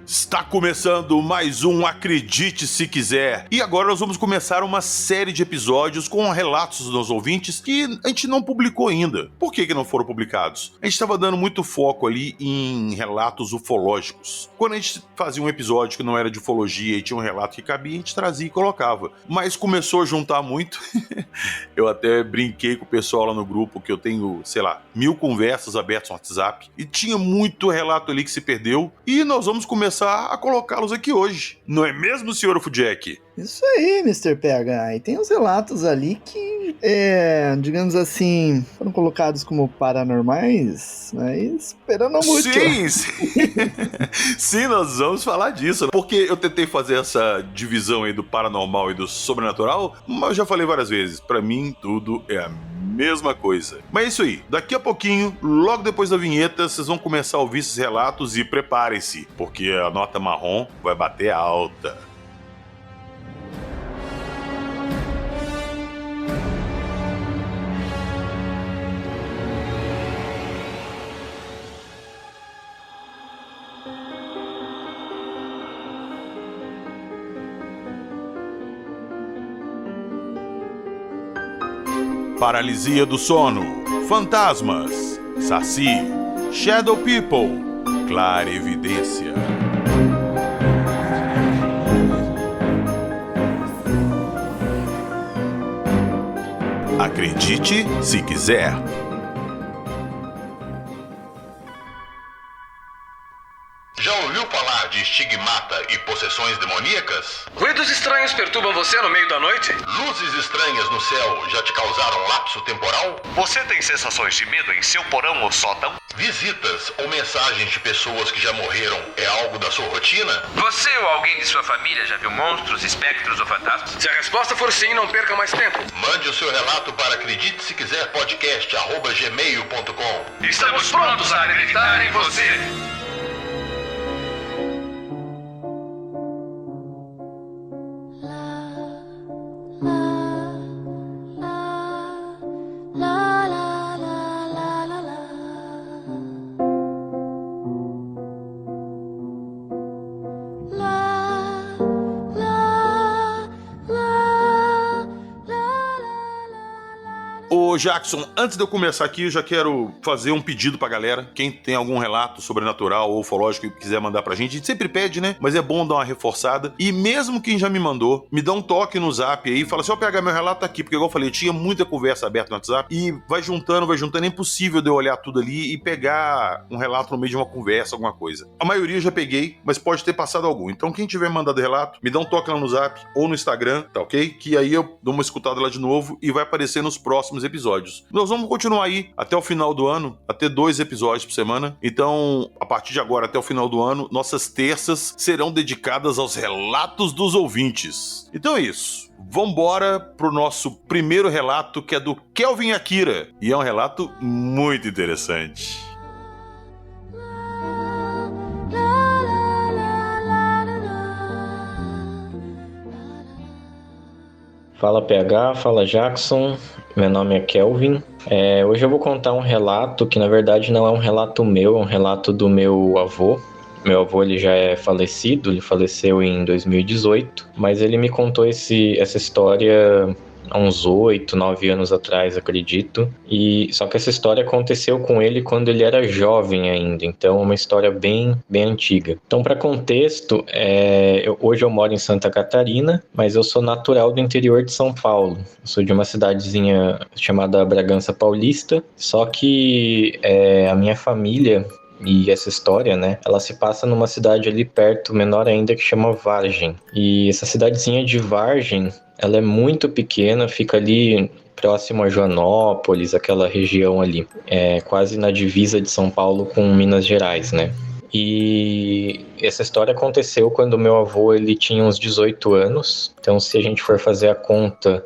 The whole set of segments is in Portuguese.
Está começando mais um Acredite Se Quiser. E agora nós vamos começar uma série de episódios com relatos dos ouvintes que a gente não publicou ainda. Por que não foram publicados? A gente estava dando muito foco ali em relatos ufológicos. Quando a gente fazia um episódio que não era de ufologia e tinha um relato que cabia, a gente trazia e colocava. Mas começou a juntar muito. Eu até brinquei com o pessoal lá no grupo que eu tenho, 1000 conversas abertas no WhatsApp. E tinha muito relato ali que se perdeu. E nós vamos começar a colocá-los aqui hoje. Não é mesmo, Sr. Ufujack? Isso aí, Mr. PH. E tem uns relatos ali que, digamos assim, foram colocados como paranormais, mas esperando muito. Sim, sim, nós vamos falar disso. Porque eu tentei fazer essa divisão aí do paranormal e do sobrenatural, mas eu já falei várias vezes. Pra mim, tudo é a mesma coisa. Mas é isso aí. Daqui a pouquinho, logo depois da vinheta, vocês vão começar a ouvir esses relatos e preparem-se, porque a nota marrom vai bater alta. Paralisia do sono, fantasmas, saci, shadow people, clarividência. Acredite se quiser. Já ouviu falar de estigmata e possessões demoníacas? Ruídos estranhos perturbam você no meio da noite? Luzes estranhas no céu já te causaram lapso temporal? Você tem sensações de medo em seu porão ou sótão? Visitas ou mensagens de pessoas que já morreram é algo da sua rotina? Você ou alguém de sua família já viu monstros, espectros ou fantasmas? Se a resposta for sim, não perca mais tempo. Mande o seu relato para acredite se quiser podcast@gmail.com. Estamos prontos a acreditar em você. Ô Jackson, antes de eu começar aqui, eu já quero fazer um pedido pra galera. Quem tem algum relato sobrenatural ou ufológico que quiser mandar pra gente, a gente sempre pede, né? Mas é bom dar uma reforçada. E mesmo quem já me mandou, me dá um toque no zap aí, fala assim, ó, PH, meu relato tá aqui. Porque igual eu falei, eu tinha muita conversa aberta no WhatsApp e vai juntando, é impossível de eu olhar tudo ali e pegar um relato no meio de uma conversa, alguma coisa. A maioria eu já peguei, mas pode ter passado algum. Então quem tiver mandado relato, me dá um toque lá no zap ou no Instagram, tá ok? Que aí eu dou uma escutada lá de novo e vai aparecer nos próximos episódios. Nós vamos continuar aí até o final do ano, a ter 2 episódios por semana. Então, a partir de agora até o final do ano, nossas terças serão dedicadas aos relatos dos ouvintes. Então é isso. Vambora pro nosso primeiro relato, que é do Kelvin Akira. E é um relato muito interessante. Fala PH, fala Jackson, meu nome é Kelvin. Hoje eu vou contar um relato que na verdade não é um relato meu, é um relato do meu avô. Meu avô ele já é falecido, ele faleceu em 2018, mas ele me contou essa história há uns 8, 9 anos atrás, acredito. Só que essa história aconteceu com ele quando ele era jovem ainda, então é uma história bem, bem antiga. Então, para contexto, hoje eu moro em Santa Catarina, mas eu sou natural do interior de São Paulo. Eu sou de uma cidadezinha chamada Bragança Paulista, só que a minha família e essa história, né, ela se passa numa cidade ali perto, menor ainda, que chama Vargem. E essa cidadezinha de Vargem, ela é muito pequena, fica ali próximo a Joanópolis, aquela região ali, quase na divisa de São Paulo com Minas Gerais, né. E essa história aconteceu quando meu avô ele tinha uns 18 anos. Então, se a gente for fazer a conta,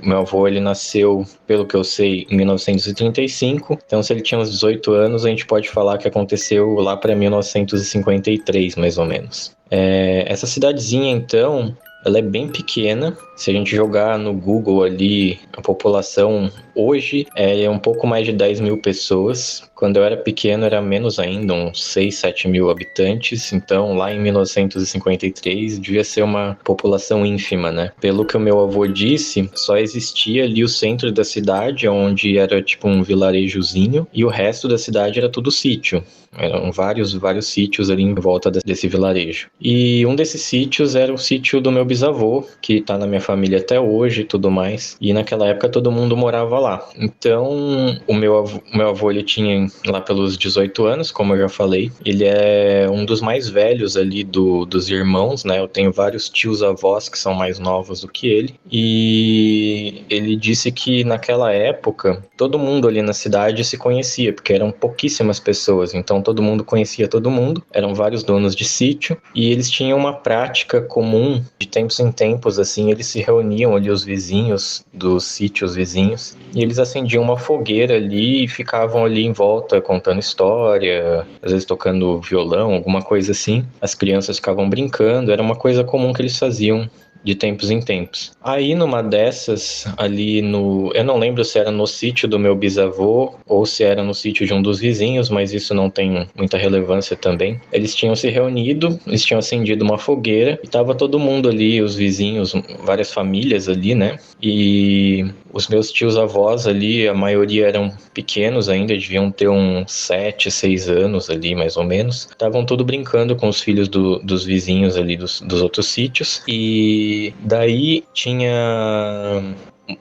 meu avô ele nasceu, pelo que eu sei, em 1935. Então, se ele tinha uns 18 anos, a gente pode falar que aconteceu lá para 1953, mais ou menos. Essa cidadezinha, então, ela é bem pequena. Se a gente jogar no Google ali, a população hoje é um pouco mais de 10 mil pessoas. Quando eu era pequeno era menos ainda, uns 6, 7 mil habitantes. Então lá em 1953 devia ser uma população ínfima, né? Pelo que o meu avô disse, só existia ali o centro da cidade, onde era tipo um vilarejozinho, e o resto da cidade era tudo sítio. Eram vários sítios ali em volta desse vilarejo. E um desses sítios era o sítio do meu bisavô, que tá na minha família até hoje e tudo mais. E naquela época todo mundo morava lá. Então, o meu avô ele tinha lá pelos 18 anos, como eu já falei. Ele é um dos mais velhos ali dos irmãos, né? Eu tenho vários tios-avós que são mais novos do que ele. E ele disse que naquela época, todo mundo ali na cidade se conhecia, porque eram pouquíssimas pessoas. Então, todo mundo conhecia todo mundo. Eram vários donos de sítio. E eles tinham uma prática comum, de tempos em tempos, assim, eles se reuniam ali, os vizinhos dos sítios vizinhos, e eles acendiam uma fogueira ali e ficavam ali em volta contando história, às vezes tocando violão, alguma coisa assim. As crianças ficavam brincando, era uma coisa comum que eles faziam de tempos em tempos. Aí numa dessas, ali eu não lembro se era no sítio do meu bisavô ou se era no sítio de um dos vizinhos, mas isso não tem muita relevância também. Eles tinham se reunido, eles tinham acendido uma fogueira e tava todo mundo ali, os vizinhos, várias famílias ali, né? E os meus tios-avós ali, a maioria eram pequenos ainda, deviam ter uns 7, 6 anos ali, mais ou menos. Estavam tudo brincando com os filhos dos vizinhos ali dos outros sítios. E daí tinha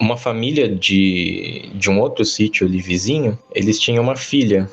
uma família de um outro sítio ali vizinho. Eles tinham uma filha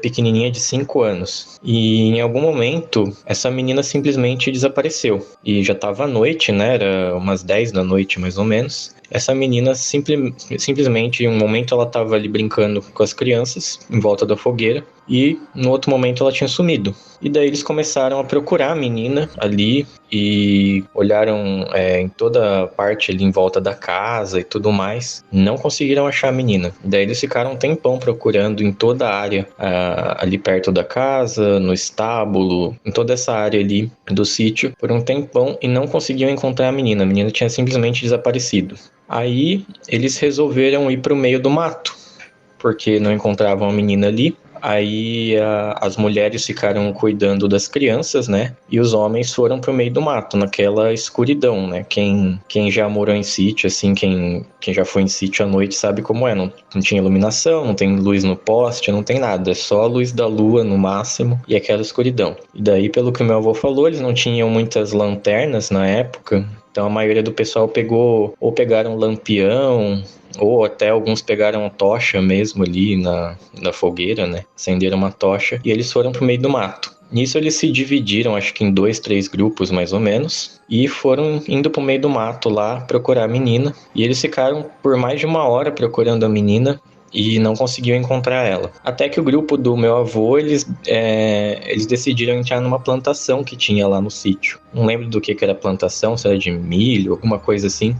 pequenininha de 5 anos. E em algum momento, essa menina simplesmente desapareceu. E já estava à noite, né? Era umas 10 da noite, mais ou menos. Essa menina simplesmente, em um momento ela estava ali brincando com as crianças em volta da fogueira e no outro momento ela tinha sumido. E daí eles começaram a procurar a menina ali e olharam em toda a parte ali em volta da casa e tudo mais. Não conseguiram achar a menina. Daí eles ficaram um tempão procurando em toda a área ali perto da casa, no estábulo, em toda essa área ali do sítio por um tempão e não conseguiam encontrar a menina. A menina tinha simplesmente desaparecido. Aí eles resolveram ir para o meio do mato, porque não encontravam a menina ali. Aí as mulheres ficaram cuidando das crianças, né? E os homens foram pro meio do mato, naquela escuridão, né? Quem já morou em sítio, assim, quem já foi em sítio à noite sabe como é. Não tinha iluminação, não tem luz no poste, não tem nada. É só a luz da lua no máximo e aquela escuridão. E daí, pelo que o meu avô falou, eles não tinham muitas lanternas na época. Então a maioria do pessoal pegaram lampião, ou até alguns pegaram tocha mesmo ali na fogueira, né? Acenderam uma tocha e eles foram pro meio do mato. Nisso eles se dividiram, acho que em 2, 3 grupos mais ou menos, e foram indo pro meio do mato lá procurar a menina. E eles ficaram por mais de 1 hora procurando a menina e não conseguiam encontrar ela. Até que o grupo do meu avô, eles decidiram entrar numa plantação que tinha lá no sítio. Não lembro do que era a plantação, se era de milho, alguma coisa assim.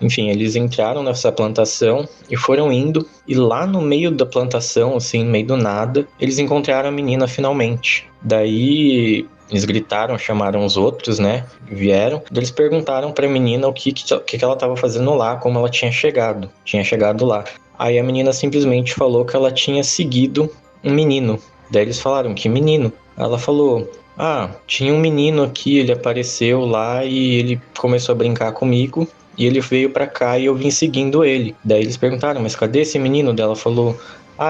Enfim, eles entraram nessa plantação e foram indo. E lá no meio da plantação, assim, no meio do nada, eles encontraram a menina finalmente. Daí eles gritaram, chamaram os outros, né? Vieram. Eles perguntaram pra menina o que ela estava fazendo lá, como ela tinha chegado lá. Aí a menina simplesmente falou que ela tinha seguido um menino. Daí eles falaram, que menino? Ela falou, tinha um menino aqui, ele apareceu lá e ele começou a brincar comigo. E ele veio pra cá e eu vim seguindo ele. Daí eles perguntaram, mas cadê esse menino? Daí ela falou,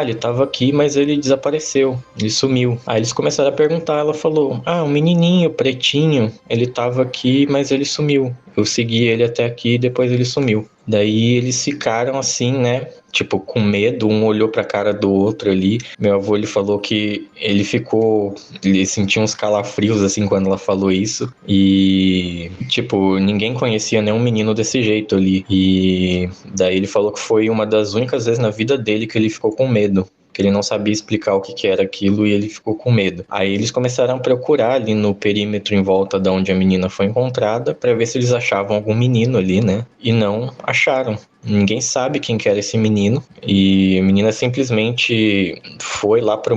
ele tava aqui, mas ele desapareceu, ele sumiu. Aí eles começaram a perguntar, ela falou, um menininho pretinho, ele tava aqui, mas ele sumiu. Eu segui ele até aqui e depois ele sumiu. Daí eles ficaram assim, né, tipo, com medo, um olhou pra cara do outro ali. Meu avô, ele falou que ele sentiu uns calafrios, assim, quando ela falou isso. E, tipo, ninguém conhecia nenhum menino desse jeito ali. E daí ele falou que foi uma das únicas vezes na vida dele que ele ficou com medo. Que ele não sabia explicar o que era aquilo e ele ficou com medo. Aí eles começaram a procurar ali no perímetro em volta de onde a menina foi encontrada para ver se eles achavam algum menino ali, né? E não acharam. Ninguém sabe quem que era esse menino. E a menina simplesmente foi lá no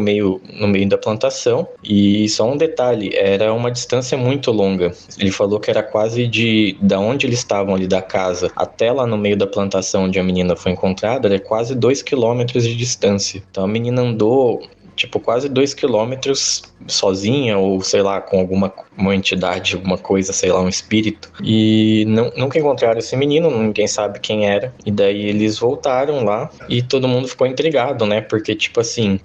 meio da plantação. E só um detalhe, era uma distância muito longa. Ele falou que era quase da onde eles estavam ali da casa até lá no meio da plantação onde a menina foi encontrada, era quase 2 quilômetros de distância. Então a menina andou quase 2 quilômetros sozinha, ou sei lá, com uma entidade, alguma coisa, sei lá, um espírito. E nunca encontraram esse menino, ninguém sabe quem era. E daí eles voltaram lá e todo mundo ficou intrigado, né? Porque,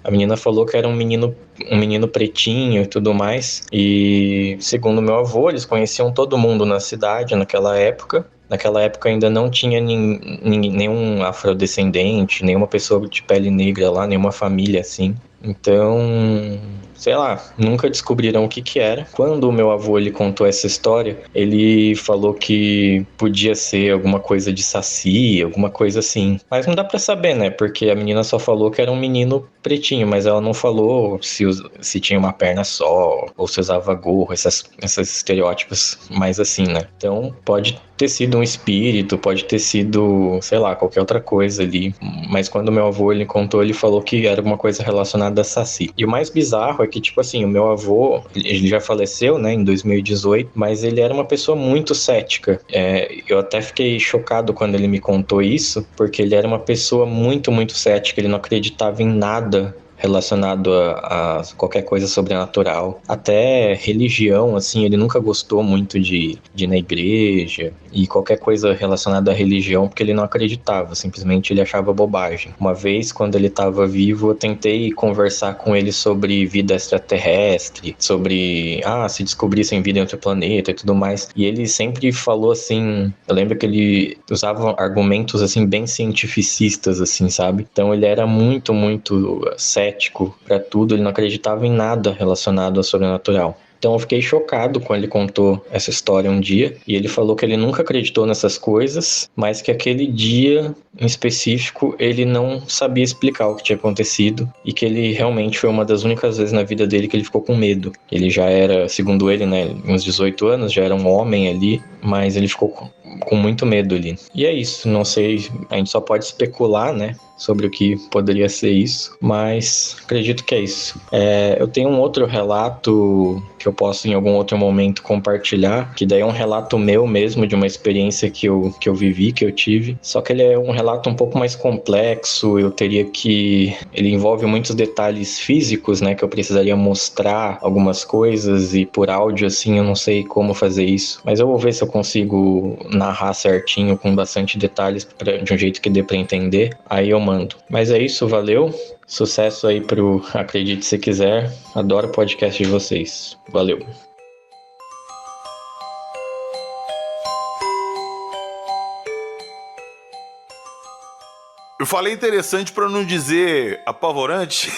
a menina falou que era um menino pretinho e tudo mais. E, segundo meu avô, eles conheciam todo mundo na cidade naquela época. Naquela época ainda não tinha nenhum afrodescendente, nenhuma pessoa de pele negra lá, nenhuma família assim. Então, sei lá, nunca descobriram o que era. Quando o meu avô ele contou essa história, ele falou que podia ser alguma coisa de saci, alguma coisa assim. Mas não dá pra saber, né? Porque a menina só falou que era um menino pretinho, mas ela não falou se tinha uma perna só, ou se usava gorro, esses estereótipos mais assim, né? Então, pode ter sido um espírito, pode ter sido, sei lá, qualquer outra coisa ali. Mas quando meu avô ele contou, ele falou que era alguma coisa relacionada a saci. E o mais bizarro é que, o meu avô, ele já faleceu, né, em 2018, mas ele era uma pessoa muito cética. Eu até fiquei chocado quando ele me contou isso, porque ele era uma pessoa muito, muito cética, ele não acreditava em nada relacionado a qualquer coisa sobrenatural. Até religião, assim, ele nunca gostou muito de ir na igreja e qualquer coisa relacionada à religião, porque ele não acreditava, simplesmente ele achava bobagem. Uma vez, quando ele estava vivo, eu tentei conversar com ele sobre vida extraterrestre, sobre, se descobrissem vida em outro planeta e tudo mais, e ele sempre falou assim, eu lembro que ele usava argumentos, assim, bem cientificistas, assim, sabe? Então ele era muito, muito cético para tudo, ele não acreditava em nada relacionado ao sobrenatural. Então eu fiquei chocado quando ele contou essa história um dia, e ele falou que ele nunca acreditou nessas coisas, mas que aquele dia em específico ele não sabia explicar o que tinha acontecido, e que ele realmente foi uma das únicas vezes na vida dele que ele ficou com medo. Ele já era, segundo ele, né, uns 18 anos, já era um homem ali, mas ele ficou com muito medo ali. E é isso, não sei, a gente só pode especular, né, sobre o que poderia ser isso, mas acredito que é isso. Eu tenho um outro relato que eu posso em algum outro momento compartilhar, que daí é um relato meu mesmo, de uma experiência que eu vivi, que eu tive, só que ele é um relato um pouco mais complexo, ele envolve muitos detalhes físicos, né, que eu precisaria mostrar algumas coisas, e por áudio, assim, eu não sei como fazer isso, mas eu vou ver se eu consigo narrar certinho, com bastante detalhes, de um jeito que dê pra entender, aí eu mando. Mas é isso, valeu. Sucesso aí pro Acredite Se Quiser. Adoro o podcast de vocês. Valeu. Eu falei interessante para não dizer apavorante,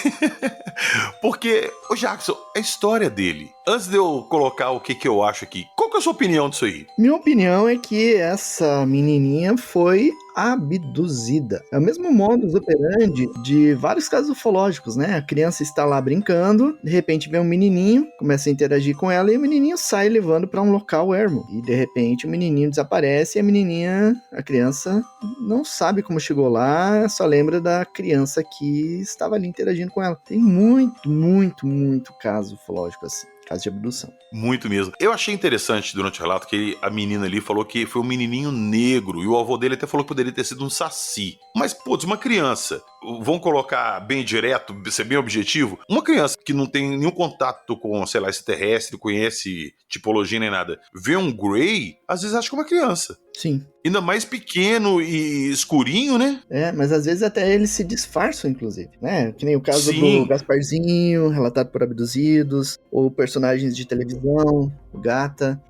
porque, Jackson, a história dele. Antes de eu colocar o que eu acho aqui, qual que é a sua opinião disso aí? Minha opinião é que essa menininha foi abduzida. É o mesmo modus operandi de vários casos ufológicos, né? A criança está lá brincando, de repente vem um menininho, começa a interagir com ela e o menininho sai levando para um local ermo. E de repente o menininho desaparece e a criança não sabe como chegou lá, só lembra da criança que estava ali interagindo com ela. Tem muito, muito, muito caso ufológico assim. Caso de abdução. Muito mesmo. Eu achei interessante durante o relato que a menina ali falou que foi um menininho negro e o avô dele até falou que poderia ter sido um saci. Mas, putz, uma criança, vamos colocar bem direto, ser bem objetivo, uma criança que não tem nenhum contato com, sei lá, extraterrestre, conhece tipologia nem nada, vê um Grey, às vezes acha que é uma criança. Sim. Ainda mais pequeno e escurinho, né? Mas às vezes até eles se disfarçam, inclusive, né? Que nem o caso Sim. do Gasparzinho, relatado por abduzidos, ou personagens de televisão, o Gata.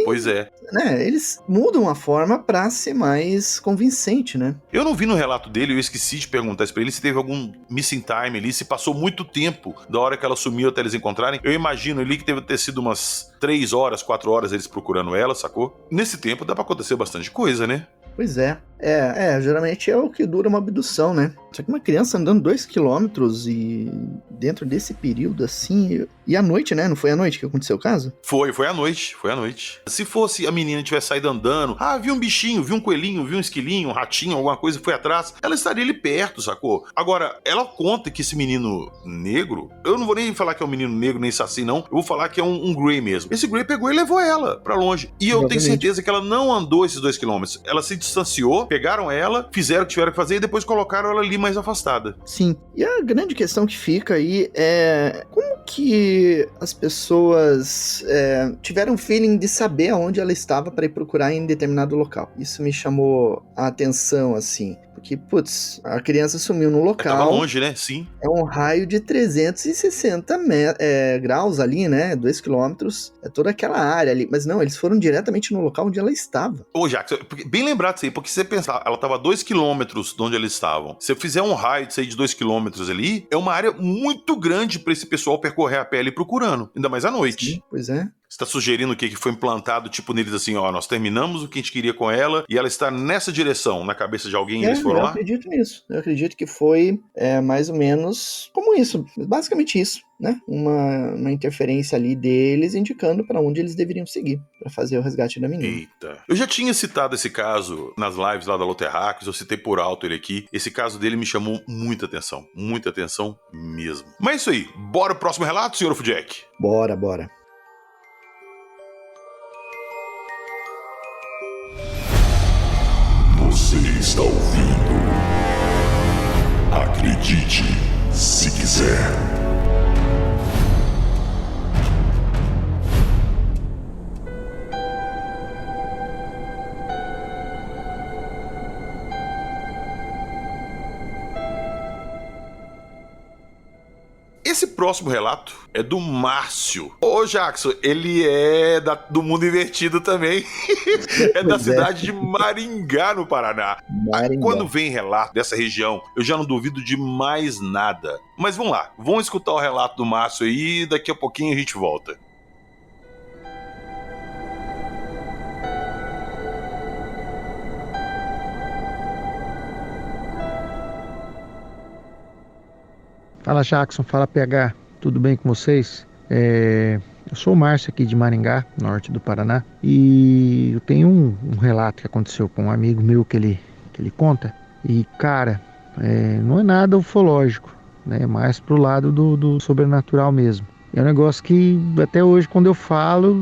Pois é. Né? Eles mudam a forma pra ser mais convincente, né? Eu não vi no relato dele, eu esqueci de perguntar isso pra ele, se teve algum missing time ali, se passou muito tempo da hora que ela sumiu até eles encontrarem. Eu imagino ali que teve ter sido umas 3 horas, 4 horas eles procurando ela, sacou? Nesse tempo dá pra acontecer bastante coisa, né? Pois é. Geralmente é o que dura uma abdução, né? Só que uma criança andando 2 quilômetros e dentro desse período assim... E à noite, né? Não foi à noite que aconteceu o caso? Foi à noite. Se fosse a menina tivesse saído andando, viu um bichinho, viu um coelhinho, viu um esquilinho, um ratinho, alguma coisa, foi atrás, ela estaria ali perto, sacou? Agora, ela conta que esse menino negro, eu não vou nem falar que é um menino negro, nem saci, não, eu vou falar que é um Grey mesmo. Esse Grey pegou e levou ela pra longe. E eu tenho certeza que ela não andou esses 2 quilômetros. Ela se distanciou, pegaram ela, fizeram o que tiveram que fazer e depois colocaram ela ali mais afastada. Sim. E a grande questão que fica aí é como que as pessoas tiveram o feeling de saber aonde ela estava para ir procurar em determinado local. Isso me chamou a atenção, assim. Porque, putz, a criança sumiu no local. Tava longe, né? Sim. É um raio de 360 graus ali, né? 2 quilômetros. É toda aquela área ali. Mas não, eles foram diretamente no local onde ela estava. Ô, Jackson, bem lembrado disso aí, porque se você pensar, ela tava a 2 quilômetros de onde eles estavam. Se eu fizer um raio disso aí de 2 quilômetros ali, é uma área muito grande pra esse pessoal percorrer a pé ali procurando. Ainda mais à noite. Sim, pois é. Você tá sugerindo o quê? Que foi implantado, tipo, neles assim, ó, nós terminamos o que a gente queria com ela e ela está nessa direção, na cabeça de alguém e eles foram lá? Eu acredito nisso. Eu acredito que foi mais ou menos como isso. Basicamente isso, né? Uma interferência ali deles indicando para onde eles deveriam seguir para fazer o resgate da menina. Eita. Eu já tinha citado esse caso nas lives lá da Loterracos, eu citei por alto ele aqui. Esse caso dele me chamou muita atenção mesmo. Mas é isso aí. Bora pro próximo relato, senhor Fujack? Bora. Você está ouvindo? Acredite, se quiser. Esse próximo relato é do Márcio. Ô, Jackson, ele é do mundo invertido também. É da cidade de Maringá, no Paraná. Maringá. Quando vem relato dessa região, eu já não duvido de mais nada. Mas vamos lá, vamos escutar o relato do Márcio aí e daqui a pouquinho a gente volta. Fala, Jackson, fala, PH, tudo bem com vocês? Eu sou o Márcio aqui de Maringá, norte do Paraná, e eu tenho um relato que aconteceu com um amigo meu que ele conta, e cara, não é nada ufológico, né? É mais pro lado do sobrenatural mesmo. É um negócio que até hoje quando eu falo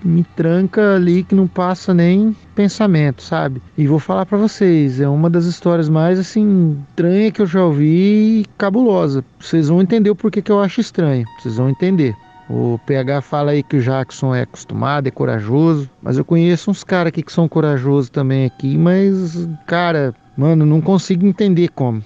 me tranca ali que não passa nem pensamento, sabe? E vou falar pra vocês, é uma das histórias mais assim estranha que eu já ouvi e cabulosa. Vocês vão entender o porquê que eu acho estranho, vocês vão entender. O PH fala aí que o Jackson é acostumado, é corajoso, mas eu conheço uns caras aqui que são corajosos também aqui, mas cara, mano, não consigo entender como.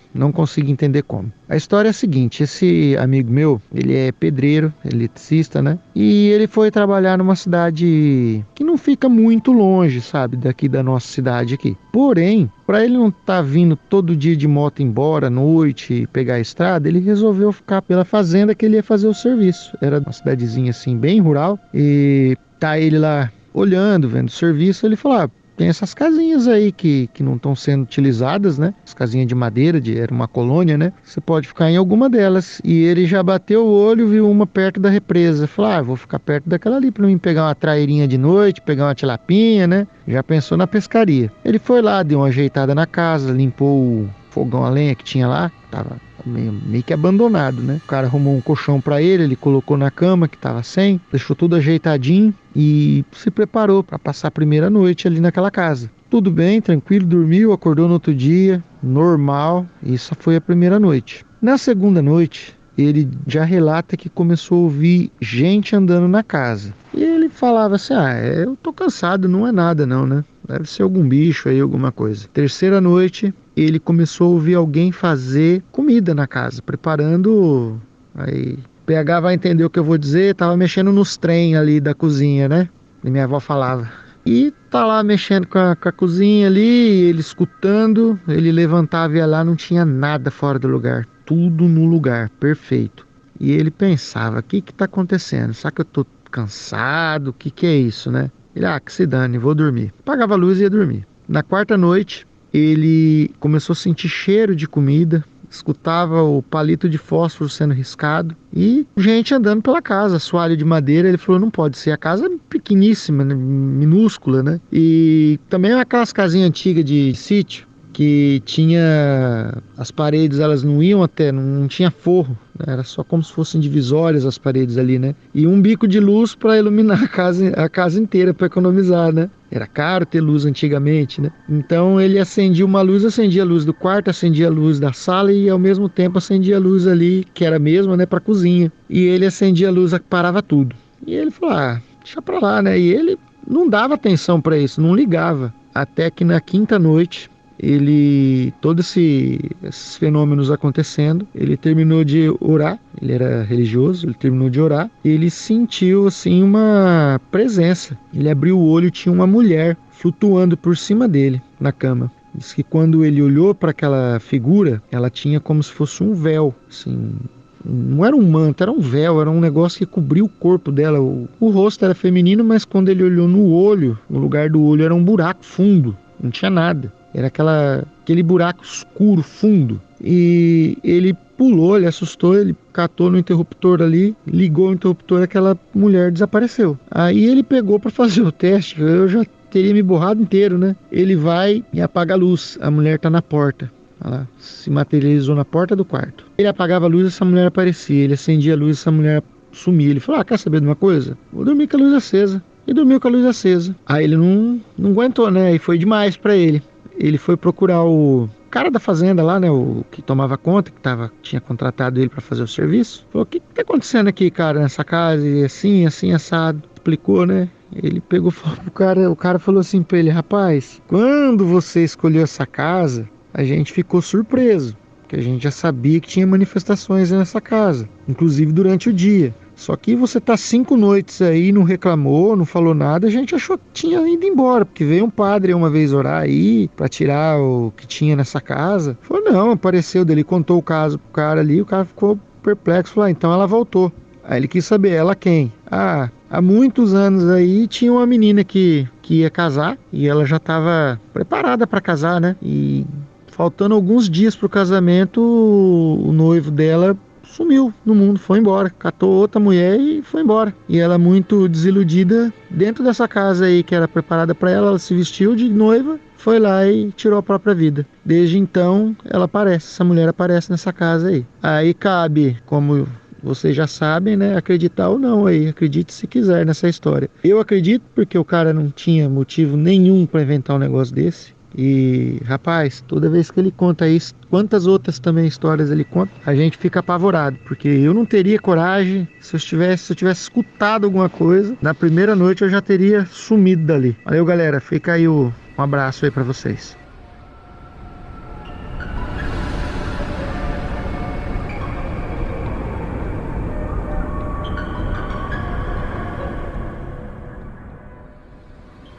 A história é a seguinte, esse amigo meu, ele é pedreiro, eletricista, né? E ele foi trabalhar numa cidade que não fica muito longe, sabe? Daqui da nossa cidade aqui. Porém, para ele não estar vindo todo dia de moto embora à noite e pegar a estrada, ele resolveu ficar pela fazenda que ele ia fazer o serviço. Era uma cidadezinha assim, bem rural. E tá ele lá olhando, vendo o serviço, ele falou, tem essas casinhas aí que não estão sendo utilizadas, né? As casinhas de madeira, era uma colônia, né? Você pode ficar em alguma delas. E ele já bateu o olho, viu uma perto da represa. Falou, vou ficar perto daquela ali para mim pegar uma trairinha de noite, pegar uma tilapinha, né? Já pensou na pescaria. Ele foi lá, deu uma ajeitada na casa, limpou o fogão a lenha que tinha lá, tava meio que abandonado, né? O cara arrumou um colchão para ele colocou na cama que tava sem, deixou tudo ajeitadinho e se preparou para passar a primeira noite ali naquela casa. Tudo bem, tranquilo, dormiu, acordou no outro dia, normal, isso foi a primeira noite. Na segunda noite, ele já relata que começou a ouvir gente andando na casa. E ele falava assim, eu tô cansado, não é nada não, né? Deve ser algum bicho aí, alguma coisa. Terceira noite, ele começou a ouvir alguém fazer comida na casa, preparando... Aí, PH vai entender o que eu vou dizer, tava mexendo nos trem ali da cozinha, né? E minha avó falava. E tá lá mexendo com a cozinha ali, ele escutando, ele levantava e ia lá, não tinha nada fora do lugar. Tudo no lugar, perfeito. E ele pensava, o que tá acontecendo? Será que eu tô cansado? O que é isso, né? Ele, que se dane, vou dormir. Apagava a luz e ia dormir. Na quarta noite, ele começou a sentir cheiro de comida, escutava o palito de fósforo sendo riscado e gente andando pela casa, assoalho de madeira. Ele falou, não pode ser, a casa é pequeníssima, né? Minúscula, né? E também aquelas casinhas antigas de sítio, que tinha as paredes, elas não iam até, não tinha forro, né? Era só como se fossem divisórias as paredes ali, né? E um bico de luz para iluminar a casa inteira, para economizar, né? Era caro ter luz antigamente, né? Então ele acendia uma luz, acendia a luz do quarto, acendia a luz da sala e ao mesmo tempo acendia a luz ali, que era a mesma, né, para cozinha. E ele acendia a luz, parava tudo. E ele falou, deixa pra lá, né? E ele não dava atenção para isso, não ligava. Até que na quinta noite, todos esses fenômenos acontecendo, ele terminou de orar, ele era religioso, ele terminou de orar, e ele sentiu assim uma presença. Ele abriu o olho e tinha uma mulher flutuando por cima dele na cama. Diz que quando ele olhou para aquela figura, ela tinha como se fosse um véu, assim, não era um manto, era um véu, era um negócio que cobria o corpo dela. O rosto era feminino, mas quando ele olhou no olho, no lugar do olho era um buraco fundo, não tinha nada. Era aquele buraco escuro, fundo. E ele pulou, ele assustou, ele catou no interruptor ali, ligou o interruptor, aquela mulher desapareceu. Aí ele pegou para fazer o teste, eu já teria me borrado inteiro, né? Ele vai e apaga a luz, a mulher tá na porta. Ela se materializou na porta do quarto. Ele apagava a luz, essa mulher aparecia. Ele acendia a luz, essa mulher sumia. Ele falou, quer saber de uma coisa? Vou dormir com a luz acesa. E dormiu com a luz acesa. Aí ele não aguentou, né? E foi demais para ele. Ele foi procurar o cara da fazenda lá, né? O que tomava conta, que tinha contratado ele para fazer o serviço. Falou, o que tá acontecendo aqui, cara, nessa casa? E assim, assado. Explicou, né? Ele pegou, falou pro cara, o cara falou assim pra ele, rapaz, quando você escolheu essa casa, a gente ficou surpreso, porque a gente já sabia que tinha manifestações nessa casa, inclusive durante o dia. Só que você tá 5 noites aí, não reclamou, não falou nada, a gente achou que tinha ido embora, porque veio um padre uma vez orar aí, pra tirar o que tinha nessa casa. Falou, não, apareceu dele, contou o caso pro cara ali, o cara ficou perplexo, falou, então ela voltou. Aí ele quis saber, ela quem? Há muitos anos aí tinha uma menina que ia casar, e ela já tava preparada pra casar, né? E faltando alguns dias pro casamento, o noivo dela sumiu no mundo, foi embora, catou outra mulher e foi embora. E ela, muito desiludida, dentro dessa casa aí que era preparada para ela, ela se vestiu de noiva, foi lá e tirou a própria vida. Desde então, essa mulher aparece nessa casa aí. Aí cabe, como vocês já sabem, né, acreditar ou não aí, acredite se quiser nessa história. Eu acredito porque o cara não tinha motivo nenhum para inventar um negócio desse. E, rapaz, toda vez que ele conta isso, quantas outras também histórias ele conta, a gente fica apavorado, porque eu não teria coragem. Se eu tivesse escutado alguma coisa, na primeira noite eu já teria sumido dali. Valeu, galera, fica aí um abraço aí pra vocês.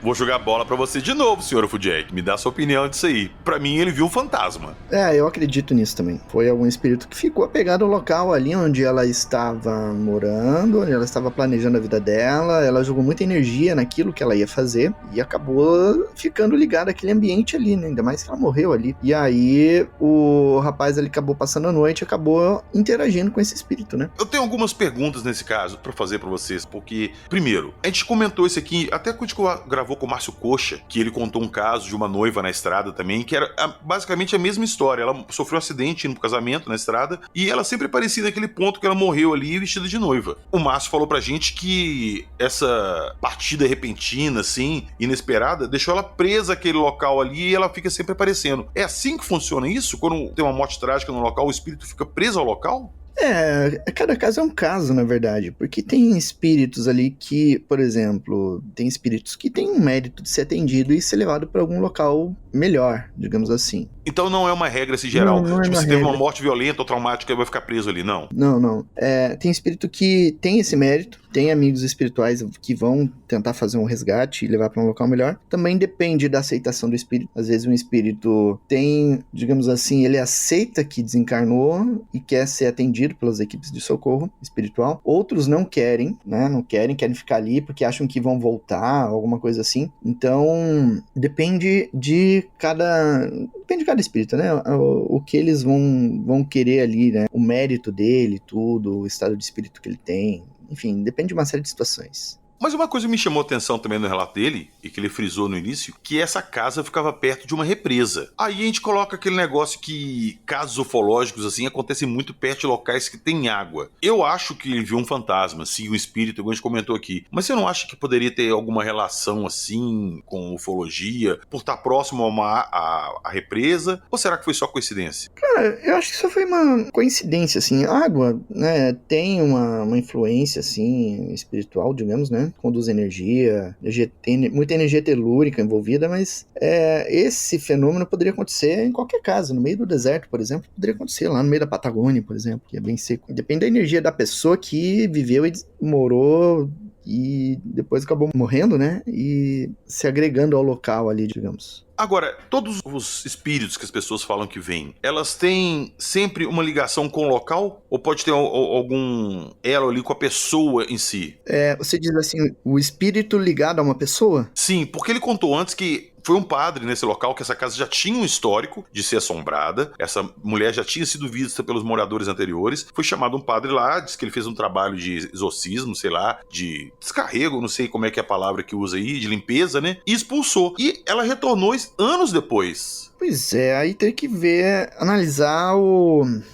Vou jogar a bola pra você de novo, senhor Afudjack. Me dá sua opinião disso aí. Pra mim, ele viu um fantasma. Eu acredito nisso também. Foi algum espírito que ficou apegado ao local ali onde ela estava morando, onde ela estava planejando a vida dela. Ela jogou muita energia naquilo que ela ia fazer e acabou ficando ligado àquele ambiente ali, né? Ainda mais que ela morreu ali. E aí, o rapaz ali acabou passando a noite e acabou interagindo com esse espírito, né? Eu tenho algumas perguntas nesse caso pra fazer pra vocês, porque, primeiro, a gente comentou isso aqui, até quando a gente gravou com o Márcio Coxa, que ele contou um caso de uma noiva na estrada também, que era basicamente a mesma história. Ela sofreu um acidente indo pro casamento na estrada, e ela sempre aparecia naquele ponto que ela morreu ali vestida de noiva. O Márcio falou pra gente que essa partida repentina, assim, inesperada, deixou ela presa àquele local ali e ela fica sempre aparecendo. É assim que funciona isso? Quando tem uma morte trágica no local, o espírito fica preso ao local? Cada caso é um caso, na verdade, porque tem espíritos ali que, por exemplo, tem um mérito de ser atendido e ser levado para algum local melhor, digamos assim. Então não é uma regra assim geral. Não é Tipo, uma se teve uma regra. morte violenta ou traumática, ele vai ficar preso ali, não. Não. Tem espírito que tem esse mérito, tem amigos espirituais que vão tentar fazer um resgate e levar para um local melhor. Também depende da aceitação do espírito. Às vezes um espírito tem, digamos assim, ele aceita que desencarnou e quer ser atendido pelas equipes de socorro espiritual. Outros não querem, né? Querem ficar ali porque acham que vão voltar, alguma coisa assim. Então, depende de cada espírito, né? O que eles vão querer ali, né? O mérito dele, tudo, o estado de espírito que ele tem. Enfim, depende de uma série de situações. Mas uma coisa que me chamou a atenção também no relato dele, e que ele frisou no início, que essa casa ficava perto de uma represa. Aí a gente coloca aquele negócio que casos ufológicos assim acontecem muito perto de locais que tem água. Eu acho que ele viu um fantasma, sim, um espírito, como a gente comentou aqui. Mas você não acha que poderia ter alguma relação assim com ufologia, por estar próximo a represa? Ou será que foi só coincidência? Cara, eu acho que só foi uma coincidência, assim. A água, né, tem uma influência, assim, espiritual, digamos, né? Conduz energia, tem muita energia telúrica envolvida, mas esse fenômeno poderia acontecer em qualquer casa, no meio do deserto, por exemplo, poderia acontecer lá no meio da Patagônia, por exemplo, que é bem seco. Depende da energia da pessoa que viveu e morou e depois acabou morrendo, né? E se agregando ao local ali, digamos. Agora, todos os espíritos que as pessoas falam que vêm, elas têm sempre uma ligação com o local? Ou pode ter algum elo ali com a pessoa em si? Você diz assim, o espírito ligado a uma pessoa? Sim, porque ele contou antes que foi um padre nesse local, que essa casa já tinha um histórico de ser assombrada. Essa mulher já tinha sido vista pelos moradores anteriores. Foi chamado um padre lá, disse que ele fez um trabalho de exorcismo, sei lá, de descarrego, não sei como é que é a palavra que usa aí, de limpeza, né? E expulsou. E ela retornou anos depois. Pois é, aí tem que ver, analisar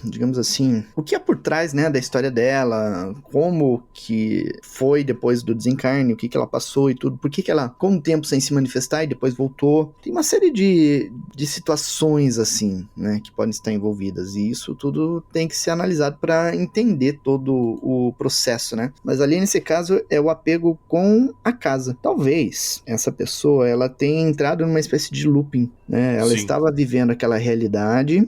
digamos assim, o que é por trás, né, da história dela, como que foi depois do desencarne, o que ela passou e tudo, por que ela ficou um tempo sem se manifestar e depois voltou. Tem uma série de situações, assim, né, que podem estar envolvidas, e isso tudo tem que ser analisado para entender todo o processo, né. Mas ali nesse caso é o apego com a casa. Talvez essa pessoa, ela tenha entrado numa espécie de looping, né, ela estava vivendo aquela realidade,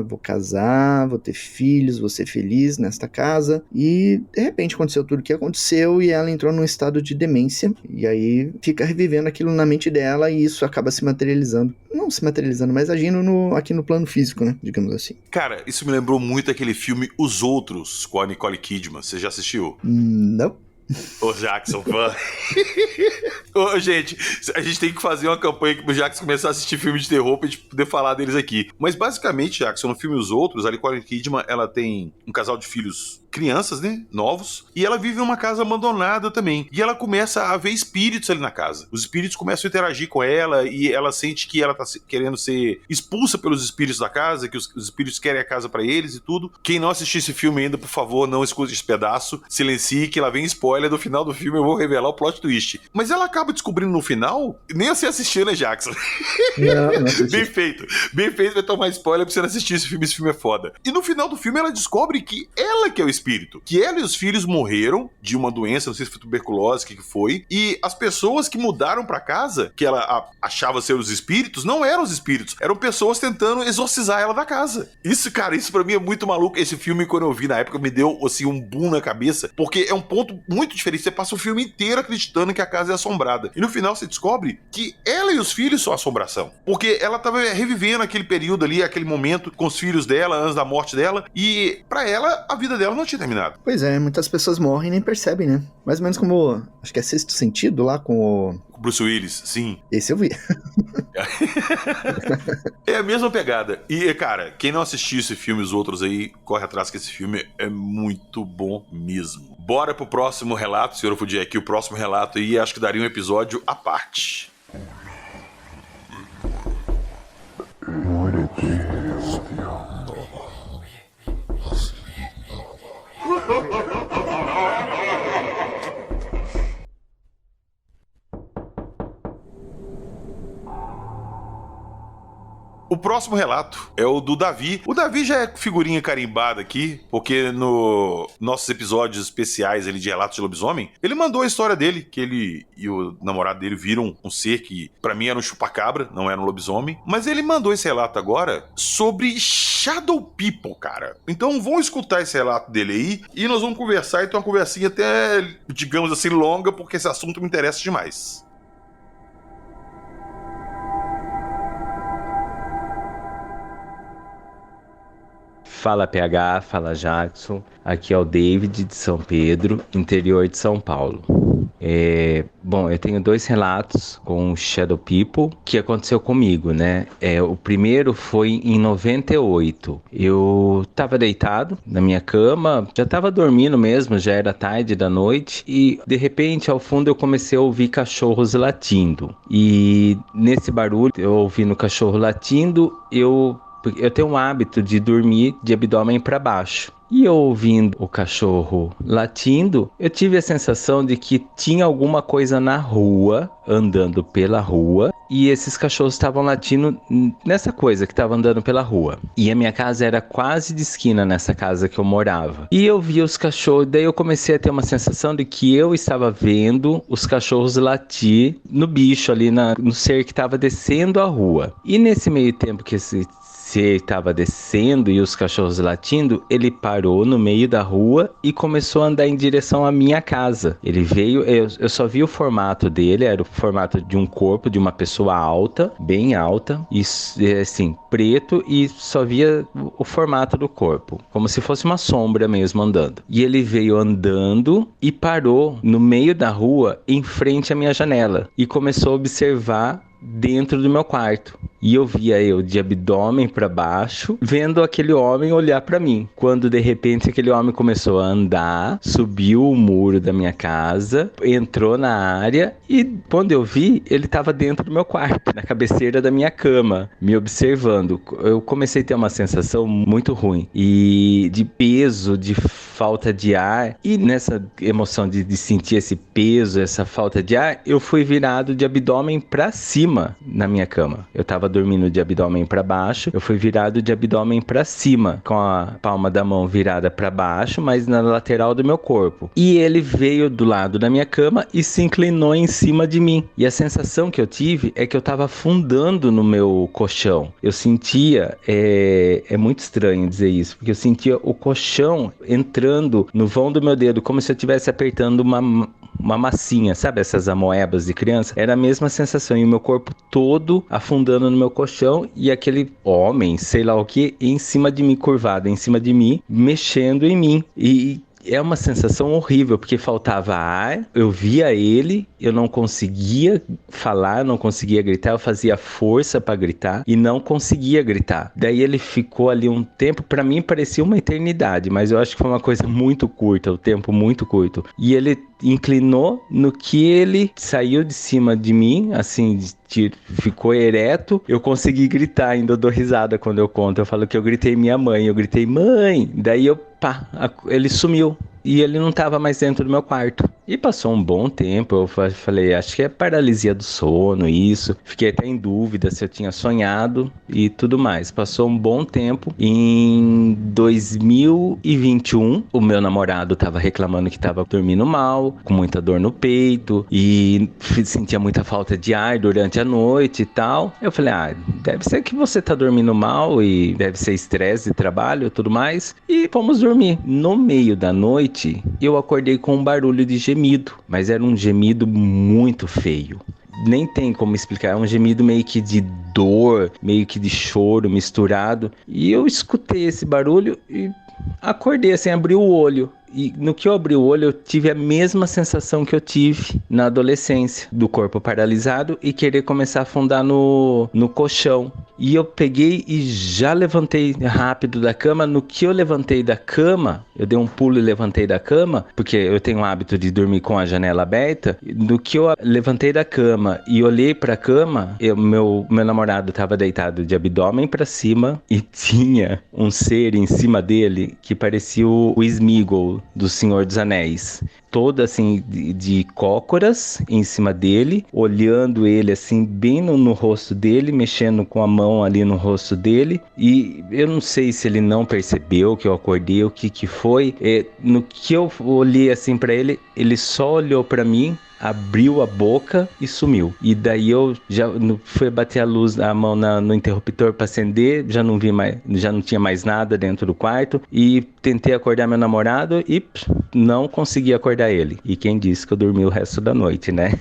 vou casar, vou ter filhos, vou ser feliz nesta casa, e de repente aconteceu tudo o que aconteceu e ela entrou num estado de demência, e aí fica revivendo aquilo na mente dela e isso acaba se materializando, não se materializando, mas agindo aqui no plano físico, né, digamos assim. Cara, isso me lembrou muito aquele filme Os Outros, com a Nicole Kidman, você já assistiu? Não. Ô Jackson, fã. Ô, gente, a gente tem que fazer uma campanha aqui pro Jackson começar a assistir filme de terror pra gente poder falar deles aqui. Mas basicamente, Jackson, no filme Os Outros, a Nicole Kidman, ela tem um casal de filhos, crianças, né, novos, e ela vive numa casa abandonada também. E ela começa a ver espíritos ali na casa. Os espíritos começam a interagir com ela e ela sente que ela tá querendo ser expulsa pelos espíritos da casa, que os espíritos querem a casa pra eles e tudo. Quem não assistiu esse filme ainda, por favor, não escute esse pedaço, silencie que lá vem spoiler do final do filme, eu vou revelar o plot twist. Mas ela acaba descobrindo no final, nem você assistiu, né, Jackson? Não assisti. Bem feito, vai tomar spoiler pra você não assistir esse filme é foda. E no final do filme ela descobre que ela que é o espírito, que ela e os filhos morreram de uma doença, não sei se foi tuberculose, o que foi, e as pessoas que mudaram pra casa, que ela achava ser os espíritos, não eram os espíritos, eram pessoas tentando exorcizar ela da casa. Isso, cara, isso pra mim é muito maluco. Esse filme, quando eu vi na época, me deu, assim, um boom na cabeça, porque é um ponto muito diferente. Você passa o filme inteiro acreditando que a casa é assombrada. E no final você descobre que ela e os filhos são assombração. Porque ela tava revivendo aquele período ali, aquele momento com os filhos dela, antes da morte dela, e pra ela, a vida dela não tinha terminado. Pois é, muitas pessoas morrem e nem percebem, né? Mais ou menos como, acho que é Sexto Sentido lá com o Bruce Willis, sim. Esse eu vi. É a mesma pegada. E, cara, quem não assistiu esse filme, os outros aí, corre atrás, que esse filme é muito bom mesmo. Bora pro próximo relato, senhor Fudir, aqui o próximo relato aí, acho que daria um episódio à parte. O próximo relato é o do Davi. O Davi já é figurinha carimbada aqui, porque no nossos episódios especiais ali de relatos de lobisomem, ele mandou a história dele, que ele e o namorado dele viram um ser que pra mim era um chupacabra, não era um lobisomem. Mas ele mandou esse relato agora sobre Shadow People, cara. Então vamos escutar esse relato dele aí e nós vamos conversar. Então uma conversinha até, digamos assim, longa, porque esse assunto me interessa demais. Fala PH, fala Jackson, aqui é o David de São Pedro, interior de São Paulo. Bom, eu tenho 2 relatos com Shadow People que aconteceu comigo, né? O primeiro foi em 98. Eu tava deitado na minha cama, já tava dormindo mesmo, já era tarde da noite e de repente ao fundo eu comecei a ouvir cachorros latindo. E nesse barulho, eu ouvindo cachorro latindo, eu tenho um hábito de dormir de abdômen para baixo. E eu ouvindo o cachorro latindo, eu tive a sensação de que tinha alguma coisa na rua, andando pela rua, e esses cachorros estavam latindo nessa coisa que estava andando pela rua. E a minha casa era quase de esquina nessa casa que eu morava. E eu via os cachorros, daí eu comecei a ter uma sensação de que eu estava vendo os cachorros latir no bicho ali, no ser que estava descendo a rua. E nesse meio tempo que esse ser estava descendo e os cachorros latindo, ele parou no meio da rua e começou a andar em direção à minha casa. Ele veio, eu só vi o formato dele, era o formato de um corpo de uma pessoa alta, bem alta, e assim, preto, e só via o formato do corpo, como se fosse uma sombra mesmo andando. E ele veio andando e parou no meio da rua, em frente à minha janela, e começou a observar dentro do meu quarto. E eu via eu de abdômen para baixo, vendo aquele homem olhar para mim. Quando de repente aquele homem começou a andar, subiu o muro da minha casa, entrou na área e quando eu vi, ele estava dentro do meu quarto, na cabeceira da minha cama, me observando. Eu comecei a ter uma sensação muito ruim e de peso, de falta de ar. E nessa emoção de sentir esse peso, essa falta de ar, eu fui virado de abdômen para cima na minha cama. Eu estava dormindo de abdômen para baixo, eu fui virado de abdômen para cima, com a palma da mão virada para baixo, mas na lateral do meu corpo. E ele veio do lado da minha cama e se inclinou em cima de mim. E a sensação que eu tive é que eu estava afundando no meu colchão. Eu sentia, é muito estranho dizer isso, porque eu sentia o colchão entrando no vão do meu dedo, como se eu estivesse apertando uma massinha, sabe essas amoebas de criança? Era a mesma sensação, e o meu corpo todo afundando no meu colchão e aquele homem, sei lá o que, em cima de mim, curvado em cima de mim, mexendo em mim. E é uma sensação horrível, porque faltava ar, eu via ele, eu não conseguia falar, não conseguia gritar, eu fazia força para gritar e não conseguia gritar. Daí ele ficou ali um tempo, para mim parecia uma eternidade, mas eu acho que foi uma coisa muito curta, o tempo muito curto. E ele inclinou, no que ele saiu de cima de mim, assim, ficou ereto, eu consegui gritar, ainda dou risada quando eu conto, eu falo que eu gritei minha mãe, eu gritei mãe, daí ele sumiu. E ele não estava mais dentro do meu quarto. E passou um bom tempo, eu falei, acho que é paralisia do sono, isso. Fiquei até em dúvida se eu tinha sonhado e tudo mais. Passou um bom tempo. Em 2021, o meu namorado estava reclamando que estava dormindo mal, com muita dor no peito, e sentia muita falta de ar durante a noite e tal. Eu falei, deve ser que você tá dormindo mal e deve ser estresse de trabalho e tudo mais. E fomos dormir. No meio da noite, eu acordei com um barulho de gemido, mas era um gemido muito feio. Nem tem como explicar, é um gemido meio que de dor, meio que de choro misturado. E eu escutei esse barulho e acordei assim, abri o olho. E no que eu abri o olho, eu tive a mesma sensação que eu tive na adolescência, do corpo paralisado e querer começar a afundar no colchão. E eu peguei e já levantei rápido da cama. No que eu levantei da cama, eu dei um pulo e levantei da cama, porque eu tenho o hábito de dormir com a janela aberta. No que eu levantei da cama e olhei pra cama, meu namorado estava deitado de abdômen pra cima e tinha um ser em cima dele que parecia o Sméagol do Senhor dos Anéis. toda assim de cócoras em cima dele, olhando ele assim bem no rosto dele, mexendo com a mão ali no rosto dele, e eu não sei se ele não percebeu que eu acordei, o que foi. No que eu olhei assim pra ele, ele só olhou pra mim, abriu a boca e sumiu. E daí eu já fui bater a mão no interruptor para acender, já não vi mais, já não tinha mais nada dentro do quarto, e tentei acordar meu namorado e não consegui acordar ele. E quem disse que eu dormi o resto da noite, né?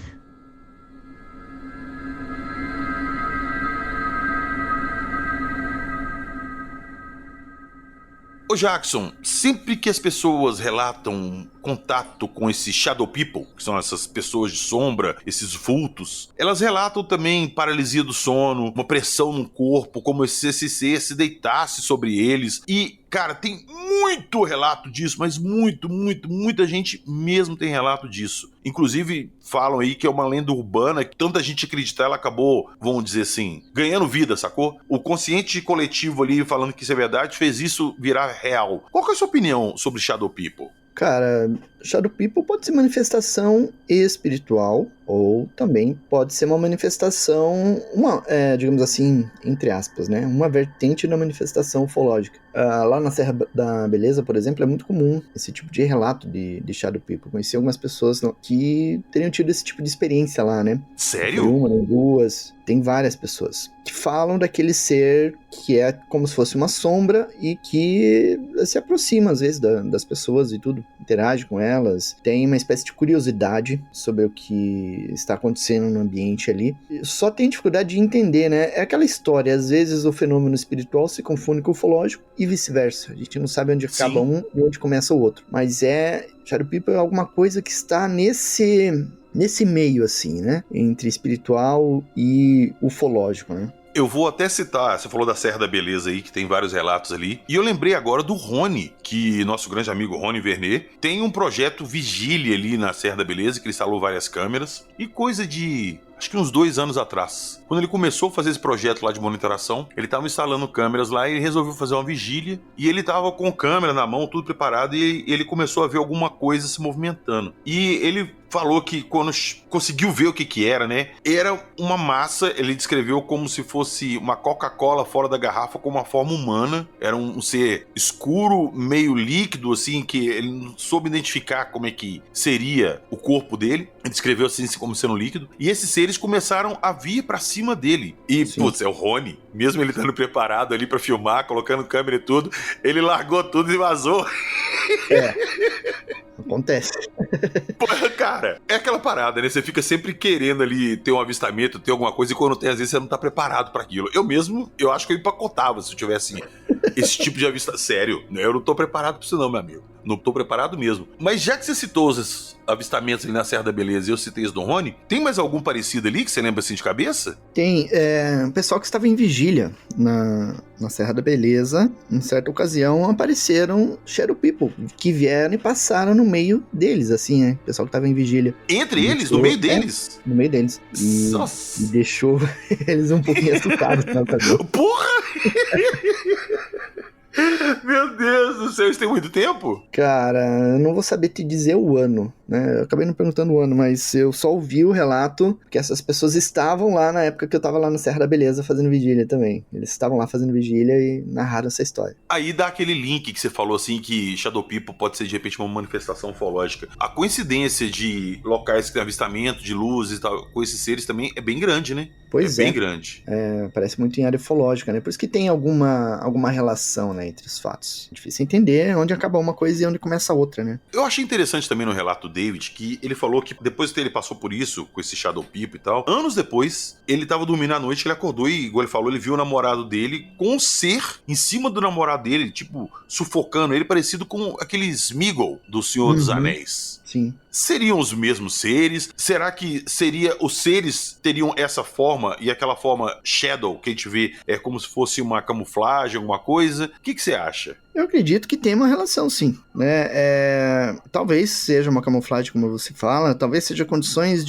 Ô Jackson, sempre que as pessoas relatam contato com esses shadow people, que são essas pessoas de sombra, esses vultos, elas relatam também paralisia do sono, uma pressão no corpo, como se esse ser se deitasse sobre eles. E, cara, tem muito relato disso, mas muita gente mesmo tem relato disso. Inclusive, falam aí que é uma lenda urbana, que tanta gente acreditar, ela acabou, vamos dizer assim, ganhando vida, sacou? O consciente coletivo ali, falando que isso é verdade, fez isso virar real. Qual que é a sua opinião sobre shadow people? Cara, Shadow People pode ser manifestação espiritual ou também pode ser uma manifestação, digamos assim, entre aspas, né? Uma vertente da manifestação ufológica. Lá na Serra da Beleza, por exemplo, é muito comum esse tipo de relato de Shadow People. Conheci algumas pessoas que teriam tido esse tipo de experiência lá, né? Sério? Uma, duas, tem várias pessoas que falam daquele ser que é como se fosse uma sombra e que se aproxima às vezes das pessoas e tudo, interage com elas, tem uma espécie de curiosidade sobre o que está acontecendo no ambiente ali. Só tem dificuldade de entender, né? É aquela história, às vezes o fenômeno espiritual se confunde com o ufológico e vice-versa. A gente não sabe onde acaba um e onde começa o outro. Mas Shadow People é alguma coisa que está nesse meio, assim, né? Entre espiritual e ufológico, né? Eu vou até citar, você falou da Serra da Beleza aí, que tem vários relatos ali, e eu lembrei agora do Rony, que nosso grande amigo Rony Vernet tem um projeto Vigília ali na Serra da Beleza, que ele instalou várias câmeras, e coisa de, acho que uns 2 anos atrás, quando ele começou a fazer esse projeto lá de monitoração, ele estava instalando câmeras lá e ele resolveu fazer uma vigília, e ele estava com câmera na mão, tudo preparado, e ele começou a ver alguma coisa se movimentando. E ele falou que quando conseguiu ver o que era, né, era uma massa, ele descreveu como se fosse uma Coca-Cola fora da garrafa com uma forma humana, era um ser escuro, meio líquido, assim, que ele não soube identificar como é que seria o corpo dele, ele descreveu assim como sendo líquido, e esses seres começaram a vir pra cima dele, e, putz, é o Rony, mesmo ele estando preparado ali pra filmar, colocando câmera e tudo, ele largou tudo e vazou. Acontece. Porra, cara, é aquela parada, né? Você fica sempre querendo ali ter um avistamento, ter alguma coisa, e quando tem, às vezes, você não tá preparado pra aquilo. Eu acho que eu empacotava se eu tivesse esse tipo de avistamento. Sério, né? Eu não tô preparado pra isso não, meu amigo. Não tô preparado mesmo. Mas já que você citou os avistamentos ali na Serra da Beleza e eu citei esse do Rony, tem mais algum parecido ali que você lembra assim de cabeça? Tem. O pessoal que estava em vigília na Serra da Beleza, em certa ocasião, apareceram Shadow People, que vieram e passaram no meio deles, assim, né? O pessoal que estava em vigília. Entre eles? No meio deles? No meio deles. E deixou eles um pouquinho assustados. Porra! Meu Deus do céu, isso tem muito tempo? Cara, eu não vou saber te dizer o ano, né? Eu acabei não perguntando o ano, mas eu só ouvi o relato que essas pessoas estavam lá na época que eu tava lá na Serra da Beleza fazendo vigília também. Eles estavam lá fazendo vigília e narraram essa história. Aí dá aquele link que você falou assim, que Shadow People pode ser de repente uma manifestação ufológica. A coincidência de locais que tem avistamento, de luzes e tal, com esses seres também é bem grande, né? Pois é. Bem grande. Parece muito em área ufológica, né? Por isso que tem alguma relação, né, entre os fatos. É difícil entender onde acaba uma coisa e onde começa a outra, né? Eu achei interessante também no relato do David que ele falou que depois que ele passou por isso, com esse Shadow People e tal, anos depois, ele tava dormindo à noite, ele acordou e, igual ele falou, ele viu o namorado dele com um ser em cima do namorado dele, tipo, sufocando ele, parecido com aquele Sméagol do Senhor dos Anéis. Sim. Seriam os mesmos seres? Será que os seres teriam essa forma e aquela forma Shadow que a gente vê é como se fosse uma camuflagem, alguma coisa? O que você acha? Eu acredito que tem uma relação, sim, né? Talvez seja uma camuflagem, como você fala, talvez seja condições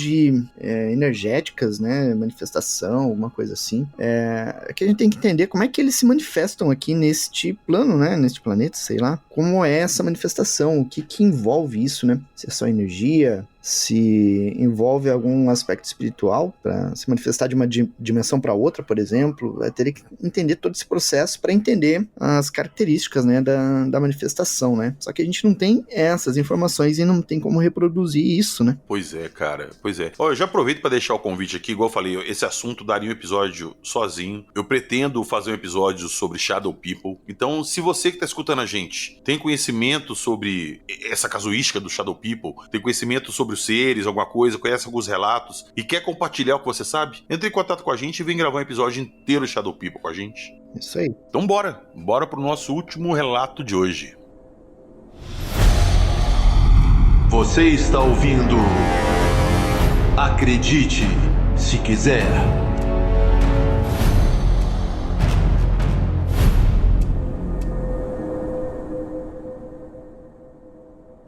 energéticas, né? Manifestação, alguma coisa assim. É que a gente tem que entender como é que eles se manifestam aqui neste plano, né? Neste planeta, sei lá. Como é essa manifestação? O que envolve isso, né? Se é só energia, se envolve algum aspecto espiritual para se manifestar de uma dimensão para outra, por exemplo. Vai ter que entender todo esse processo para entender as características, né, da manifestação, né? Só que a gente não tem essas informações e não tem como reproduzir isso, né? Pois é, cara, pois é. Ó, eu já aproveito para deixar o convite aqui, igual eu falei, esse assunto daria um episódio sozinho. Eu pretendo fazer um episódio sobre Shadow People. Então, se você que tá escutando a gente tem conhecimento sobre essa casuística do Shadow People, tem conhecimento sobre os seres, alguma coisa, conhece alguns relatos e quer compartilhar o que você sabe, entre em contato com a gente e vem gravar um episódio inteiro de Shadow People com a gente. Isso aí. Então bora pro nosso último relato de hoje. Você está ouvindo Acredite Se Quiser.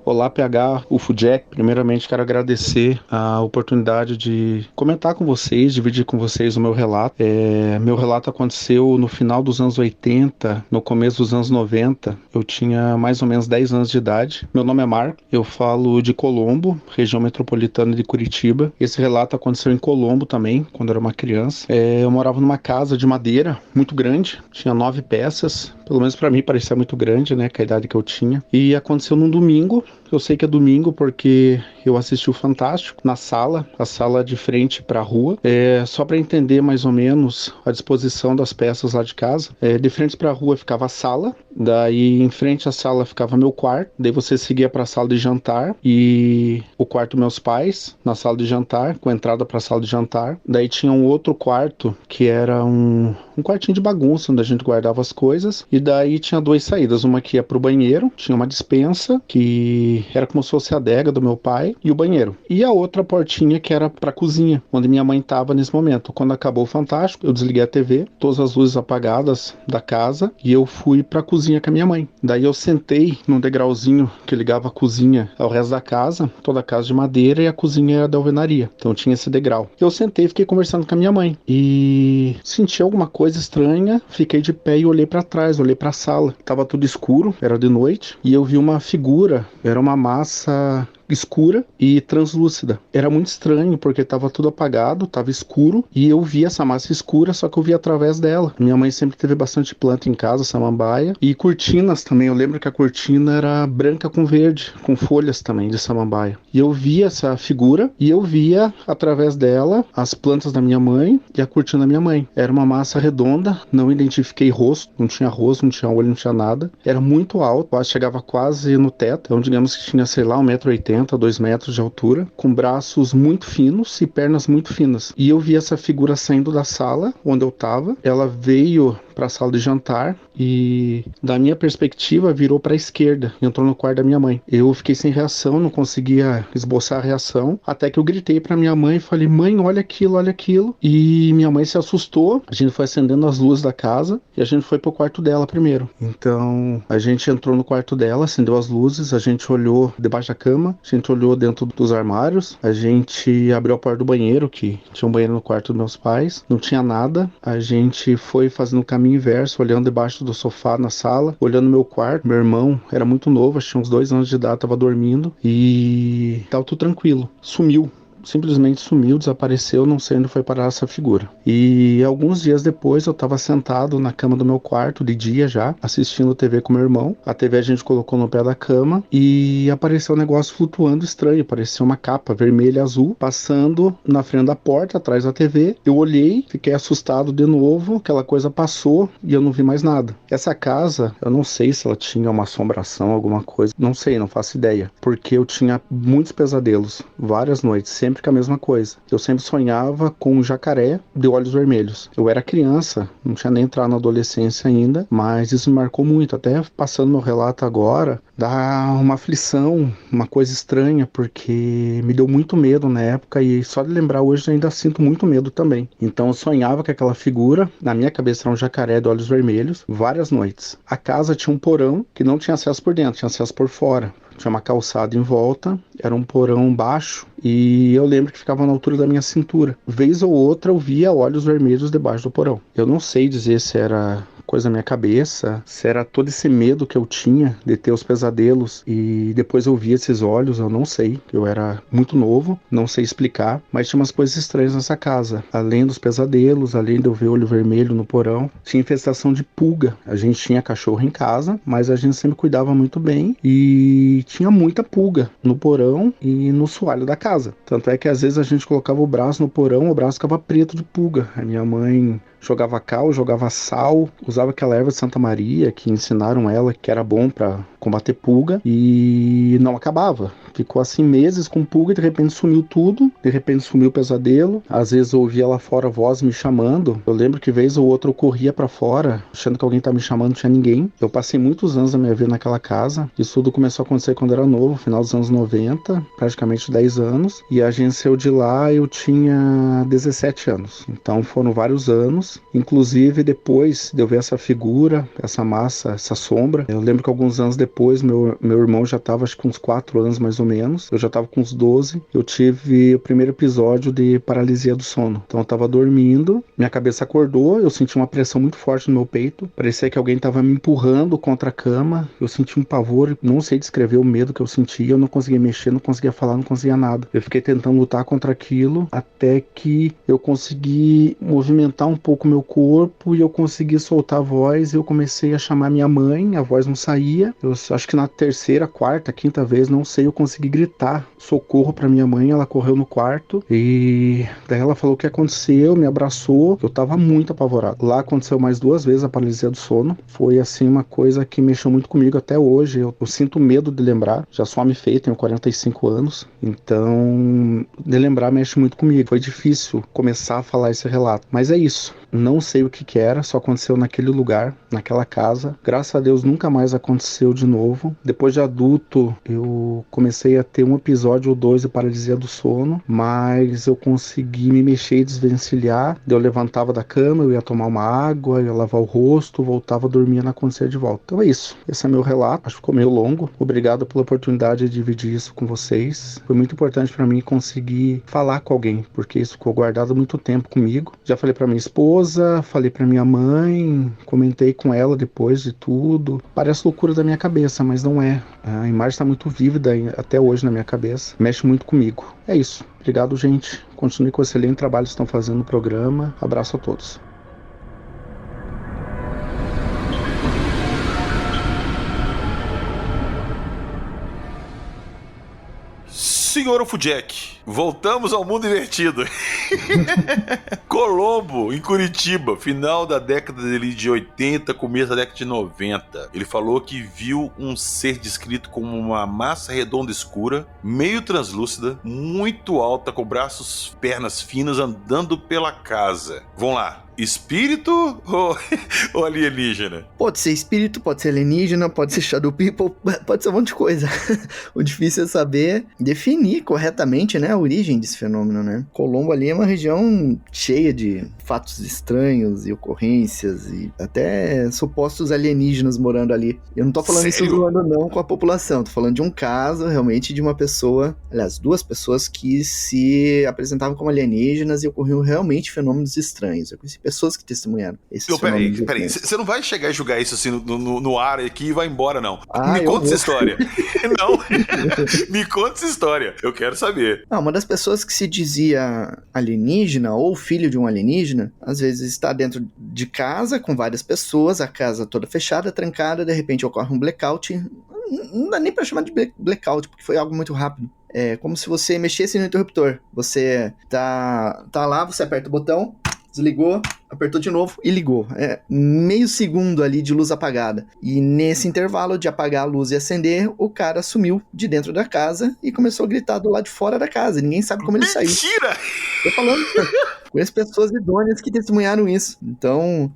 Olá, PH, UFO Jack. Primeiramente, quero agradecer a oportunidade de comentar com vocês, dividir com vocês o meu relato. Meu relato aconteceu no final dos anos 80, no começo dos anos 90. Eu tinha mais ou menos 10 anos de idade. Meu nome é Marco, eu falo de Colombo, região metropolitana de Curitiba. Esse relato aconteceu em Colombo também, quando eu era uma criança. Eu morava numa casa de madeira muito grande, tinha 9 peças. Pelo menos para mim parecia muito grande, né, com a idade que eu tinha. E aconteceu num domingo. Eu sei que é domingo porque eu assisti o Fantástico na sala, a sala de frente para a rua. Só para entender mais ou menos a disposição das peças lá de casa. De frente para a rua ficava a sala, daí em frente à sala ficava meu quarto. Daí você seguia para a sala de jantar e o quarto dos meus pais na sala de jantar, com entrada para a sala de jantar. Daí tinha um outro quarto que era um quartinho de bagunça onde a gente guardava as coisas. E daí tinha 2 saídas, uma que ia pro banheiro, tinha uma despensa que era como se fosse a adega do meu pai e o banheiro. E a outra portinha que era pra cozinha, onde minha mãe estava nesse momento. Quando acabou o Fantástico, eu desliguei a TV, todas as luzes apagadas da casa e eu fui pra cozinha com a minha mãe. Daí eu sentei num degrauzinho que ligava a cozinha ao resto da casa, toda a casa de madeira, e a cozinha era da alvenaria. Então tinha esse degrau. Eu sentei e fiquei conversando com a minha mãe e senti alguma coisa estranha, fiquei de pé e olhei pra trás, olhei pra sala. Tava tudo escuro, era de noite, e eu vi uma figura, era uma massa escura e translúcida. Era muito estranho porque estava tudo apagado, estava escuro e eu via essa massa escura, só que eu via através dela. Minha mãe sempre teve bastante planta em casa, samambaia, e cortinas também. Eu lembro que a cortina era branca com verde, com folhas também de samambaia. E eu via essa figura e eu via através dela as plantas da minha mãe e a cortina da minha mãe. Era uma massa redonda, não identifiquei rosto, não tinha olho, não tinha nada. Era muito alto, chegava quase no teto. Então digamos que tinha, sei lá, 1,80 m, 2 metros de altura, com braços muito finos e pernas muito finas. E eu vi essa figura saindo da sala onde eu tava. Ela veio para a sala de jantar e, da minha perspectiva, virou para a esquerda, entrou no quarto da minha mãe. Eu fiquei sem reação, não conseguia esboçar a reação, até que eu gritei para minha mãe e falei: mãe, olha aquilo, olha aquilo. E minha mãe se assustou. A gente foi acendendo as luzes da casa e a gente foi pro quarto dela primeiro. Então a gente entrou no quarto dela, acendeu as luzes, a gente olhou debaixo da cama, a gente olhou dentro dos armários, a gente abriu a porta do banheiro, que tinha um banheiro no quarto dos meus pais, não tinha nada. A gente foi fazendo o caminho inverso, olhando debaixo do sofá na sala, olhando meu quarto. Meu irmão era muito novo, acho que tinha uns 2 anos de idade, tava dormindo e tava tudo tranquilo. Sumiu. Simplesmente sumiu, desapareceu, não sei onde foi parar essa figura. E alguns dias depois eu estava sentado na cama do meu quarto, de dia já, assistindo TV com meu irmão. A TV a gente colocou no pé da cama e apareceu um negócio flutuando estranho, parecia uma capa vermelha e azul, passando na frente da porta, atrás da TV. Eu olhei, fiquei assustado de novo, aquela coisa passou e eu não vi mais nada. Essa casa, eu não sei se ela tinha uma assombração, alguma coisa, não sei, não faço ideia, porque eu tinha muitos pesadelos, várias noites, sempre com a mesma coisa. Eu sempre sonhava com um jacaré de olhos vermelhos. Eu era criança, não tinha nem entrado na adolescência ainda, mas isso me marcou muito. Até passando meu relato agora, dá uma aflição, uma coisa estranha, porque me deu muito medo na época e só de lembrar hoje eu ainda sinto muito medo também. Então eu sonhava com aquela figura, na minha cabeça era um jacaré de olhos vermelhos, várias noites. A casa tinha um porão que não tinha acesso por dentro, tinha acesso por fora. Tinha uma calçada em volta, era um porão baixo e eu lembro que ficava na altura da minha cintura. Vez ou outra eu via olhos vermelhos debaixo do porão. Eu não sei dizer se era coisa na minha cabeça, se era todo esse medo que eu tinha de ter os pesadelos e depois eu vi esses olhos, eu não sei. Eu era muito novo, não sei explicar, mas tinha umas coisas estranhas nessa casa. Além dos pesadelos, além de eu ver olho vermelho no porão, tinha infestação de pulga. A gente tinha cachorro em casa, mas a gente sempre cuidava muito bem e tinha muita pulga no porão e no soalho da casa. Tanto é que às vezes a gente colocava o braço no porão, o braço ficava preto de pulga. A minha mãe jogava cal, jogava sal, usava aquela erva de Santa Maria que ensinaram ela que era bom para combater pulga e não acabava. Ficou assim meses com pulga e de repente sumiu tudo, de repente sumiu o pesadelo. Às vezes eu ouvia lá fora a voz me chamando. Eu lembro que vez ou outra eu corria pra fora, achando que alguém tá me chamando, não tinha ninguém. Eu passei muitos anos da minha vida naquela casa. Isso tudo começou a acontecer quando eu era novo, final dos anos 90, praticamente 10 anos. E a gente saiu de lá, eu tinha 17 anos. Então foram vários anos. Inclusive depois de eu ver essa figura, essa massa, essa sombra, eu lembro que alguns anos depois, meu irmão já tava acho que uns 4 anos mais ou menos, eu já tava com uns 12, eu tive o primeiro episódio de paralisia do sono. Então eu tava dormindo, minha cabeça acordou, eu senti uma pressão muito forte no meu peito, parecia que alguém tava me empurrando contra a cama, eu senti um pavor, não sei descrever o medo que eu sentia, eu não conseguia mexer, não conseguia falar, não conseguia nada. Eu fiquei tentando lutar contra aquilo, até que eu consegui movimentar um pouco meu corpo e eu consegui soltar a voz, e eu comecei a chamar minha mãe, a voz não saía, eu acho que na terceira, quarta, quinta vez, não sei, eu consegui gritar socorro pra minha mãe, ela correu no quarto e daí ela falou o que aconteceu, me abraçou, eu tava muito apavorado. Lá aconteceu mais 2 vezes a paralisia do sono, foi assim uma coisa que mexeu muito comigo até hoje, eu sinto medo de lembrar, já sou homem feio, tenho 45 anos, então de lembrar mexe muito comigo, foi difícil começar a falar esse relato, mas é isso. Não sei o que era, só aconteceu naquele lugar, naquela casa. Graças a Deus nunca mais aconteceu de novo. Depois de adulto, eu comecei a ter um episódio ou 2 de paralisia do sono, mas eu consegui me mexer e desvencilhar. Eu levantava da cama, eu ia tomar uma água, ia lavar o rosto, voltava a dormir e não acontecia de volta. Então é isso. Esse é meu relato. Acho que ficou meio longo. Obrigado pela oportunidade de dividir isso com vocês. Foi muito importante para mim conseguir falar com alguém, porque isso ficou guardado muito tempo comigo. Já falei para minha esposa, falei pra minha mãe, comentei com ela depois de tudo. Parece loucura da minha cabeça, mas não é. A imagem tá muito vívida até hoje na minha cabeça. Mexe muito comigo. É isso. Obrigado, gente. Continue com o excelente trabalho que estão fazendo no programa. Abraço a todos. Senhor Ufudjek, voltamos ao mundo invertido. Colombo, em Curitiba, final da década de 80, começo da década de 90. Ele falou que viu um ser descrito como uma massa redonda escura, meio translúcida, muito alta, com braços, pernas finas, andando pela casa. Vamos lá. Espírito ou alienígena? Pode ser espírito, pode ser alienígena, pode ser shadow people, pode ser um monte de coisa. O difícil é saber definir corretamente, né, a origem desse fenômeno, né? Colombo ali é uma região cheia de fatos estranhos e ocorrências e até supostos alienígenas morando ali. Eu não tô falando isso zoando não com a população, tô falando de um caso realmente de uma pessoa, aliás, 2 pessoas que se apresentavam como alienígenas e ocorriam realmente fenômenos estranhos. Eu conheci pessoas que testemunharam esses fenômenos. Peraí, você não vai chegar e julgar isso assim no ar aqui e vai embora, não. Me conta essa história. Não, me conta essa história. Eu quero saber. Uma das pessoas que se dizia alienígena ou filho de um alienígena, às vezes está dentro de casa com várias pessoas, a casa toda fechada, trancada, de repente ocorre um blackout. Não dá nem pra chamar de blackout, porque foi algo muito rápido. É como se você mexesse no interruptor. Você tá lá, você aperta o botão, desligou, apertou de novo e ligou. É meio segundo ali de luz apagada. E nesse intervalo de apagar a luz e acender, o cara sumiu de dentro da casa e começou a gritar do lado de fora da casa. Ninguém sabe como ele saiu. Mentira! Tô falando. Conheço pessoas idôneas que testemunharam isso. Então,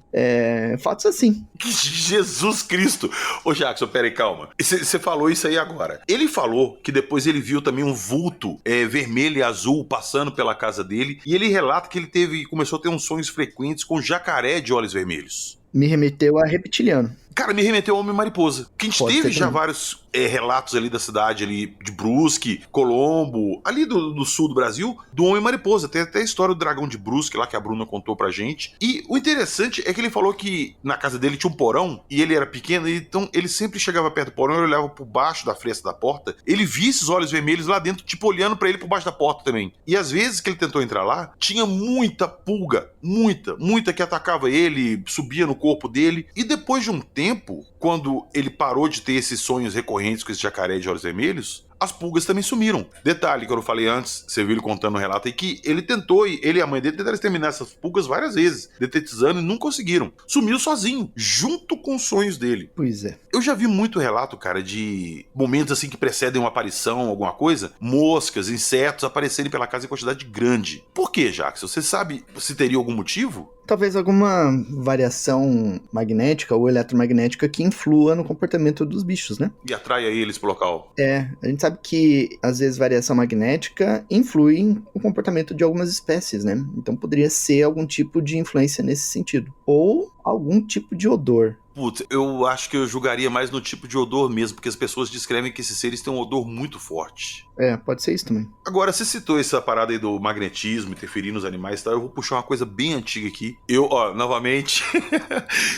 fatos assim. Jesus Cristo! Ô Jackson, peraí, calma. Você falou isso aí agora. Ele falou que depois ele viu também um vulto vermelho e azul passando pela casa dele. E ele relata que ele começou a ter uns sonhos frequentes com jacaré de olhos vermelhos. Me remeteu a reptiliano. Cara, me remeteu ao Homem-Mariposa. Que a gente Pode teve ser já também. vários relatos ali da cidade, ali de Brusque, Colombo, ali do sul do Brasil, do Homem-Mariposa. Tem até a história do dragão de Brusque lá que a Bruna contou pra gente. E o interessante é que ele falou que na casa dele tinha um porão e ele era pequeno, então ele sempre chegava perto do porão, ele olhava por baixo da fresta da porta, ele via esses olhos vermelhos lá dentro, tipo olhando pra ele por baixo da porta também. E às vezes que ele tentou entrar lá, tinha muita pulga, muita que atacava ele, subia no corpo dele. E depois de um tempo, quando ele parou de ter esses sonhos recorrentes com esse jacaré de olhos vermelhos, as pulgas também sumiram. Detalhe que eu falei antes, você viu ele contando no relato aí, que ele tentou, ele e a mãe dele tentaram exterminar essas pulgas várias vezes, detetizando e não conseguiram. Sumiu sozinho, junto com os sonhos dele. Pois é. Eu já vi muito relato, cara, de momentos assim que precedem uma aparição, alguma coisa, moscas, insetos aparecerem pela casa em quantidade grande. Por quê, Jackson? Você sabe se teria algum motivo? Talvez alguma variação magnética ou eletromagnética que influa no comportamento dos bichos, né? E atraia eles pro local. A gente sabe que, às vezes, variação magnética influi no comportamento de algumas espécies, né? Então poderia ser algum tipo de influência nesse sentido. Ou algum tipo de odor. Putz, eu acho que eu julgaria mais no tipo de odor mesmo, porque as pessoas descrevem que esses seres têm um odor muito forte. Pode ser isso também. Agora, você citou essa parada aí do magnetismo, interferir nos animais e tal, eu vou puxar uma coisa bem antiga aqui. Eu, novamente,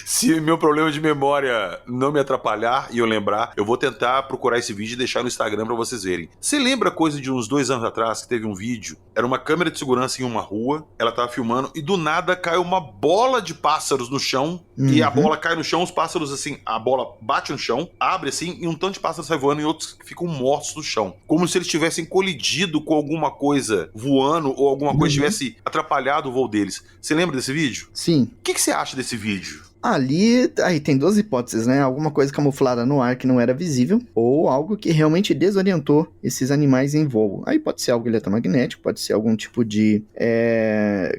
se meu problema de memória não me atrapalhar e eu lembrar, eu vou tentar procurar esse vídeo e deixar no Instagram pra vocês verem. Você lembra coisa de uns 2 anos atrás que teve um vídeo? Era uma câmera de segurança em uma rua, ela tava filmando e do nada caiu uma bola de pássaros no chão, e a bola cai no chão, os pássaros assim, a bola bate no chão, abre assim, e um tanto de pássaros sai voando e outros ficam mortos no chão. Como se eles tivessem colidido com alguma coisa voando ou alguma coisa tivesse atrapalhado o voo deles. Você lembra desse vídeo? Sim. O que você acha desse vídeo? Ali, aí tem 2 hipóteses, né? Alguma coisa camuflada no ar que não era visível, ou algo que realmente desorientou esses animais em voo. Aí pode ser algo eletromagnético, pode ser algum tipo de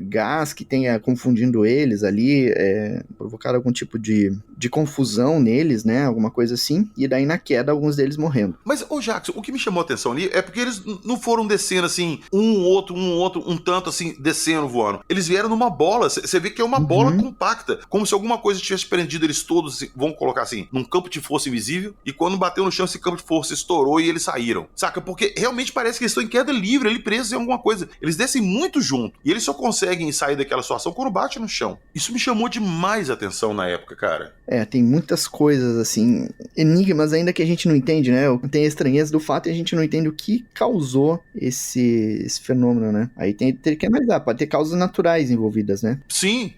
gás que tenha confundindo eles ali, provocar algum tipo de confusão neles, né? Alguma coisa assim, e daí na queda alguns deles morrendo. Mas, Jackson, o que me chamou a atenção ali é porque eles não foram descendo assim, um tanto assim, descendo, voando. Eles vieram numa bola, você vê que é uma bola compacta, como se alguma coisa tivesse prendido eles todos, assim, vamos colocar assim, num campo de força invisível, e quando bateu no chão, esse campo de força estourou e eles saíram, saca? Porque realmente parece que eles estão em queda livre, ali presos em alguma coisa. Eles descem muito junto, e eles só conseguem sair daquela situação quando bate no chão. Isso me chamou demais a atenção na época, cara. Tem muitas coisas, assim, enigmas ainda que a gente não entende, né? Tem a estranheza do fato e a gente não entende o que causou esse fenômeno, né? Aí teria que analisar, pode ter causas naturais envolvidas, né? Sim,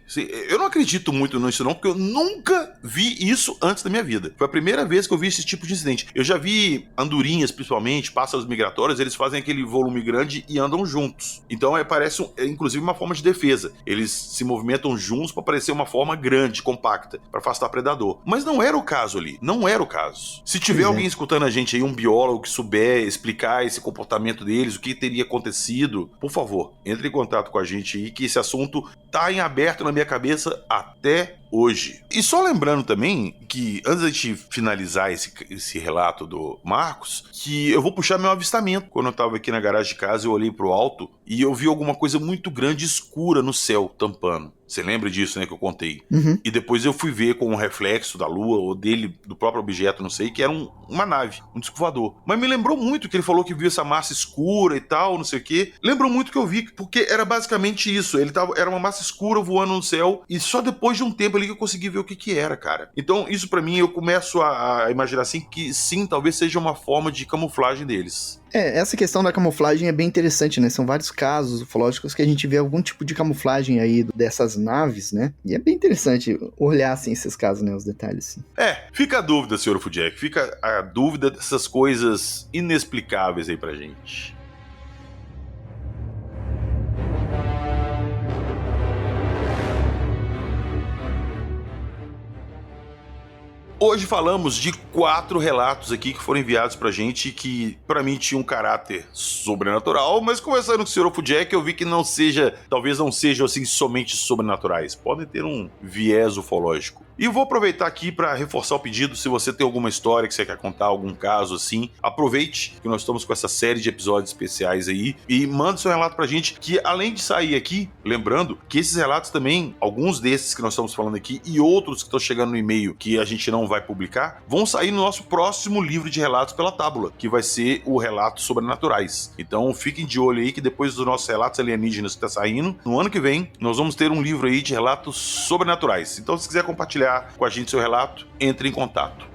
eu não acredito muito nisso não, porque eu nunca vi isso antes da minha vida. Foi a primeira vez que eu vi esse tipo de incidente. Eu já vi andorinhas, principalmente, pássaros migratórios, eles fazem aquele volume grande e andam juntos. Então parece, inclusive, uma forma de defesa. Eles se movimentam juntos para parecer uma forma grande, compacta, para afastar predador. Mas não era o caso ali, não era o caso. Se tiver alguém escutando a gente aí, um biólogo que souber explicar esse comportamento deles, o que teria acontecido, por favor, entre em contato com a gente aí, que esse assunto tá em aberto na minha cabeça até hoje. E só lembrando também que, antes de gente finalizar esse relato do Marcos, que eu vou puxar meu avistamento. Quando eu tava aqui na garagem de casa, eu olhei pro alto e eu vi alguma coisa muito grande escura no céu, tampando. Você lembra disso, né, que eu contei? E depois eu fui ver com um reflexo da lua, ou dele, do próprio objeto, não sei, que era uma nave, um disco voador. Mas me lembrou muito que ele falou que viu essa massa escura e tal, não sei o quê. Lembrou muito que eu vi, porque era basicamente isso. Era uma massa escura voando no céu, e só depois de um tempo ali que eu consegui ver o que era, cara. Então, isso pra mim, eu começo a imaginar assim, que sim, talvez seja uma forma de camuflagem deles. Essa questão da camuflagem é bem interessante, né? São vários casos ufológicos que a gente vê algum tipo de camuflagem aí dessas naves, né? E é bem interessante olhar, assim, esses casos, né? Os detalhes, assim. Fica a dúvida, Sr. Fujack. Fica a dúvida dessas coisas inexplicáveis aí pra gente. Hoje falamos de 4 relatos aqui que foram enviados pra gente que, pra mim, tinham um caráter sobrenatural, mas conversando com o Sr. Fujack, eu vi que talvez não sejam, assim, somente sobrenaturais. Podem ter um viés ufológico. E vou aproveitar aqui para reforçar o pedido. Se você tem alguma história que você quer contar, algum caso assim, aproveite que nós estamos com essa série de episódios especiais aí e manda seu relato pra gente, que além de sair aqui, lembrando que esses relatos também, alguns desses que nós estamos falando aqui e outros que estão chegando no e-mail que a gente não vai publicar, vão sair no nosso próximo livro de relatos pela Tábula, que vai ser o Relatos Sobrenaturais. Então fiquem de olho aí que depois dos nossos relatos alienígenas que tá saindo, no ano que vem, nós vamos ter um livro aí de relatos sobrenaturais. Então se quiser compartilhar com a gente seu relato, entre em contato.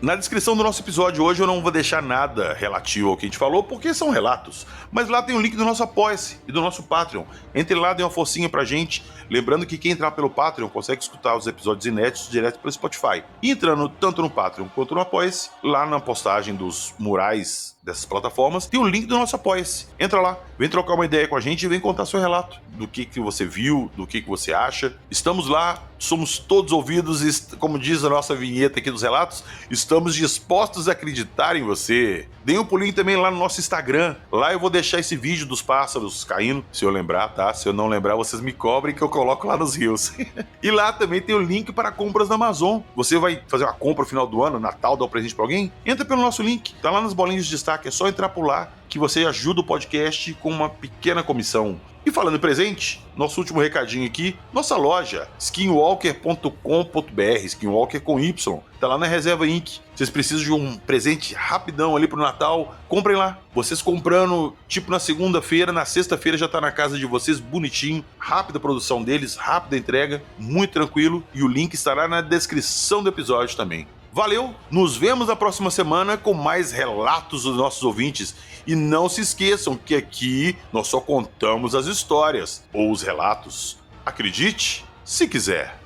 Na descrição do nosso episódio hoje eu não vou deixar nada relativo ao que a gente falou, porque são relatos. Mas lá tem o link do nosso Apoia-se e do nosso Patreon. Entre lá, dê uma forcinha pra gente. Lembrando que quem entrar pelo Patreon consegue escutar os episódios inéditos direto pelo Spotify. E entrando tanto no Patreon quanto no Apoia-se, lá na postagem dos murais dessas plataformas, tem o link do nosso Apoia-se. Entra lá, vem trocar uma ideia com a gente e vem contar seu relato. Do que você viu, do que você acha. Estamos lá, somos todos ouvidos e, como diz a nossa vinheta aqui dos relatos, estamos dispostos a acreditar em você. Dê um pulinho também lá no nosso Instagram. Lá eu vou deixar esse vídeo dos pássaros caindo, se eu lembrar, tá? Se eu não lembrar, vocês me cobrem que eu coloco lá nos rios. E lá também tem o link para compras na Amazon. Você vai fazer uma compra no final do ano, Natal, dar um presente para alguém? Entra pelo nosso link, tá lá nas bolinhas de destaque, é só entrar por lá que você ajuda o podcast com uma pequena comissão. E falando em presente, nosso último recadinho aqui, nossa loja, skinwalker.com.br, Skinwalker com Y, tá lá na Reserva Inc. Vocês precisam de um presente rapidão ali pro Natal, comprem lá. Vocês comprando, tipo na segunda-feira, na sexta-feira já tá na casa de vocês, bonitinho, rápida a produção deles, rápida a entrega, muito tranquilo, e o link estará na descrição do episódio também. Valeu, nos vemos na próxima semana com mais relatos dos nossos ouvintes. E não se esqueçam que aqui nós só contamos as histórias ou os relatos. Acredite, se quiser.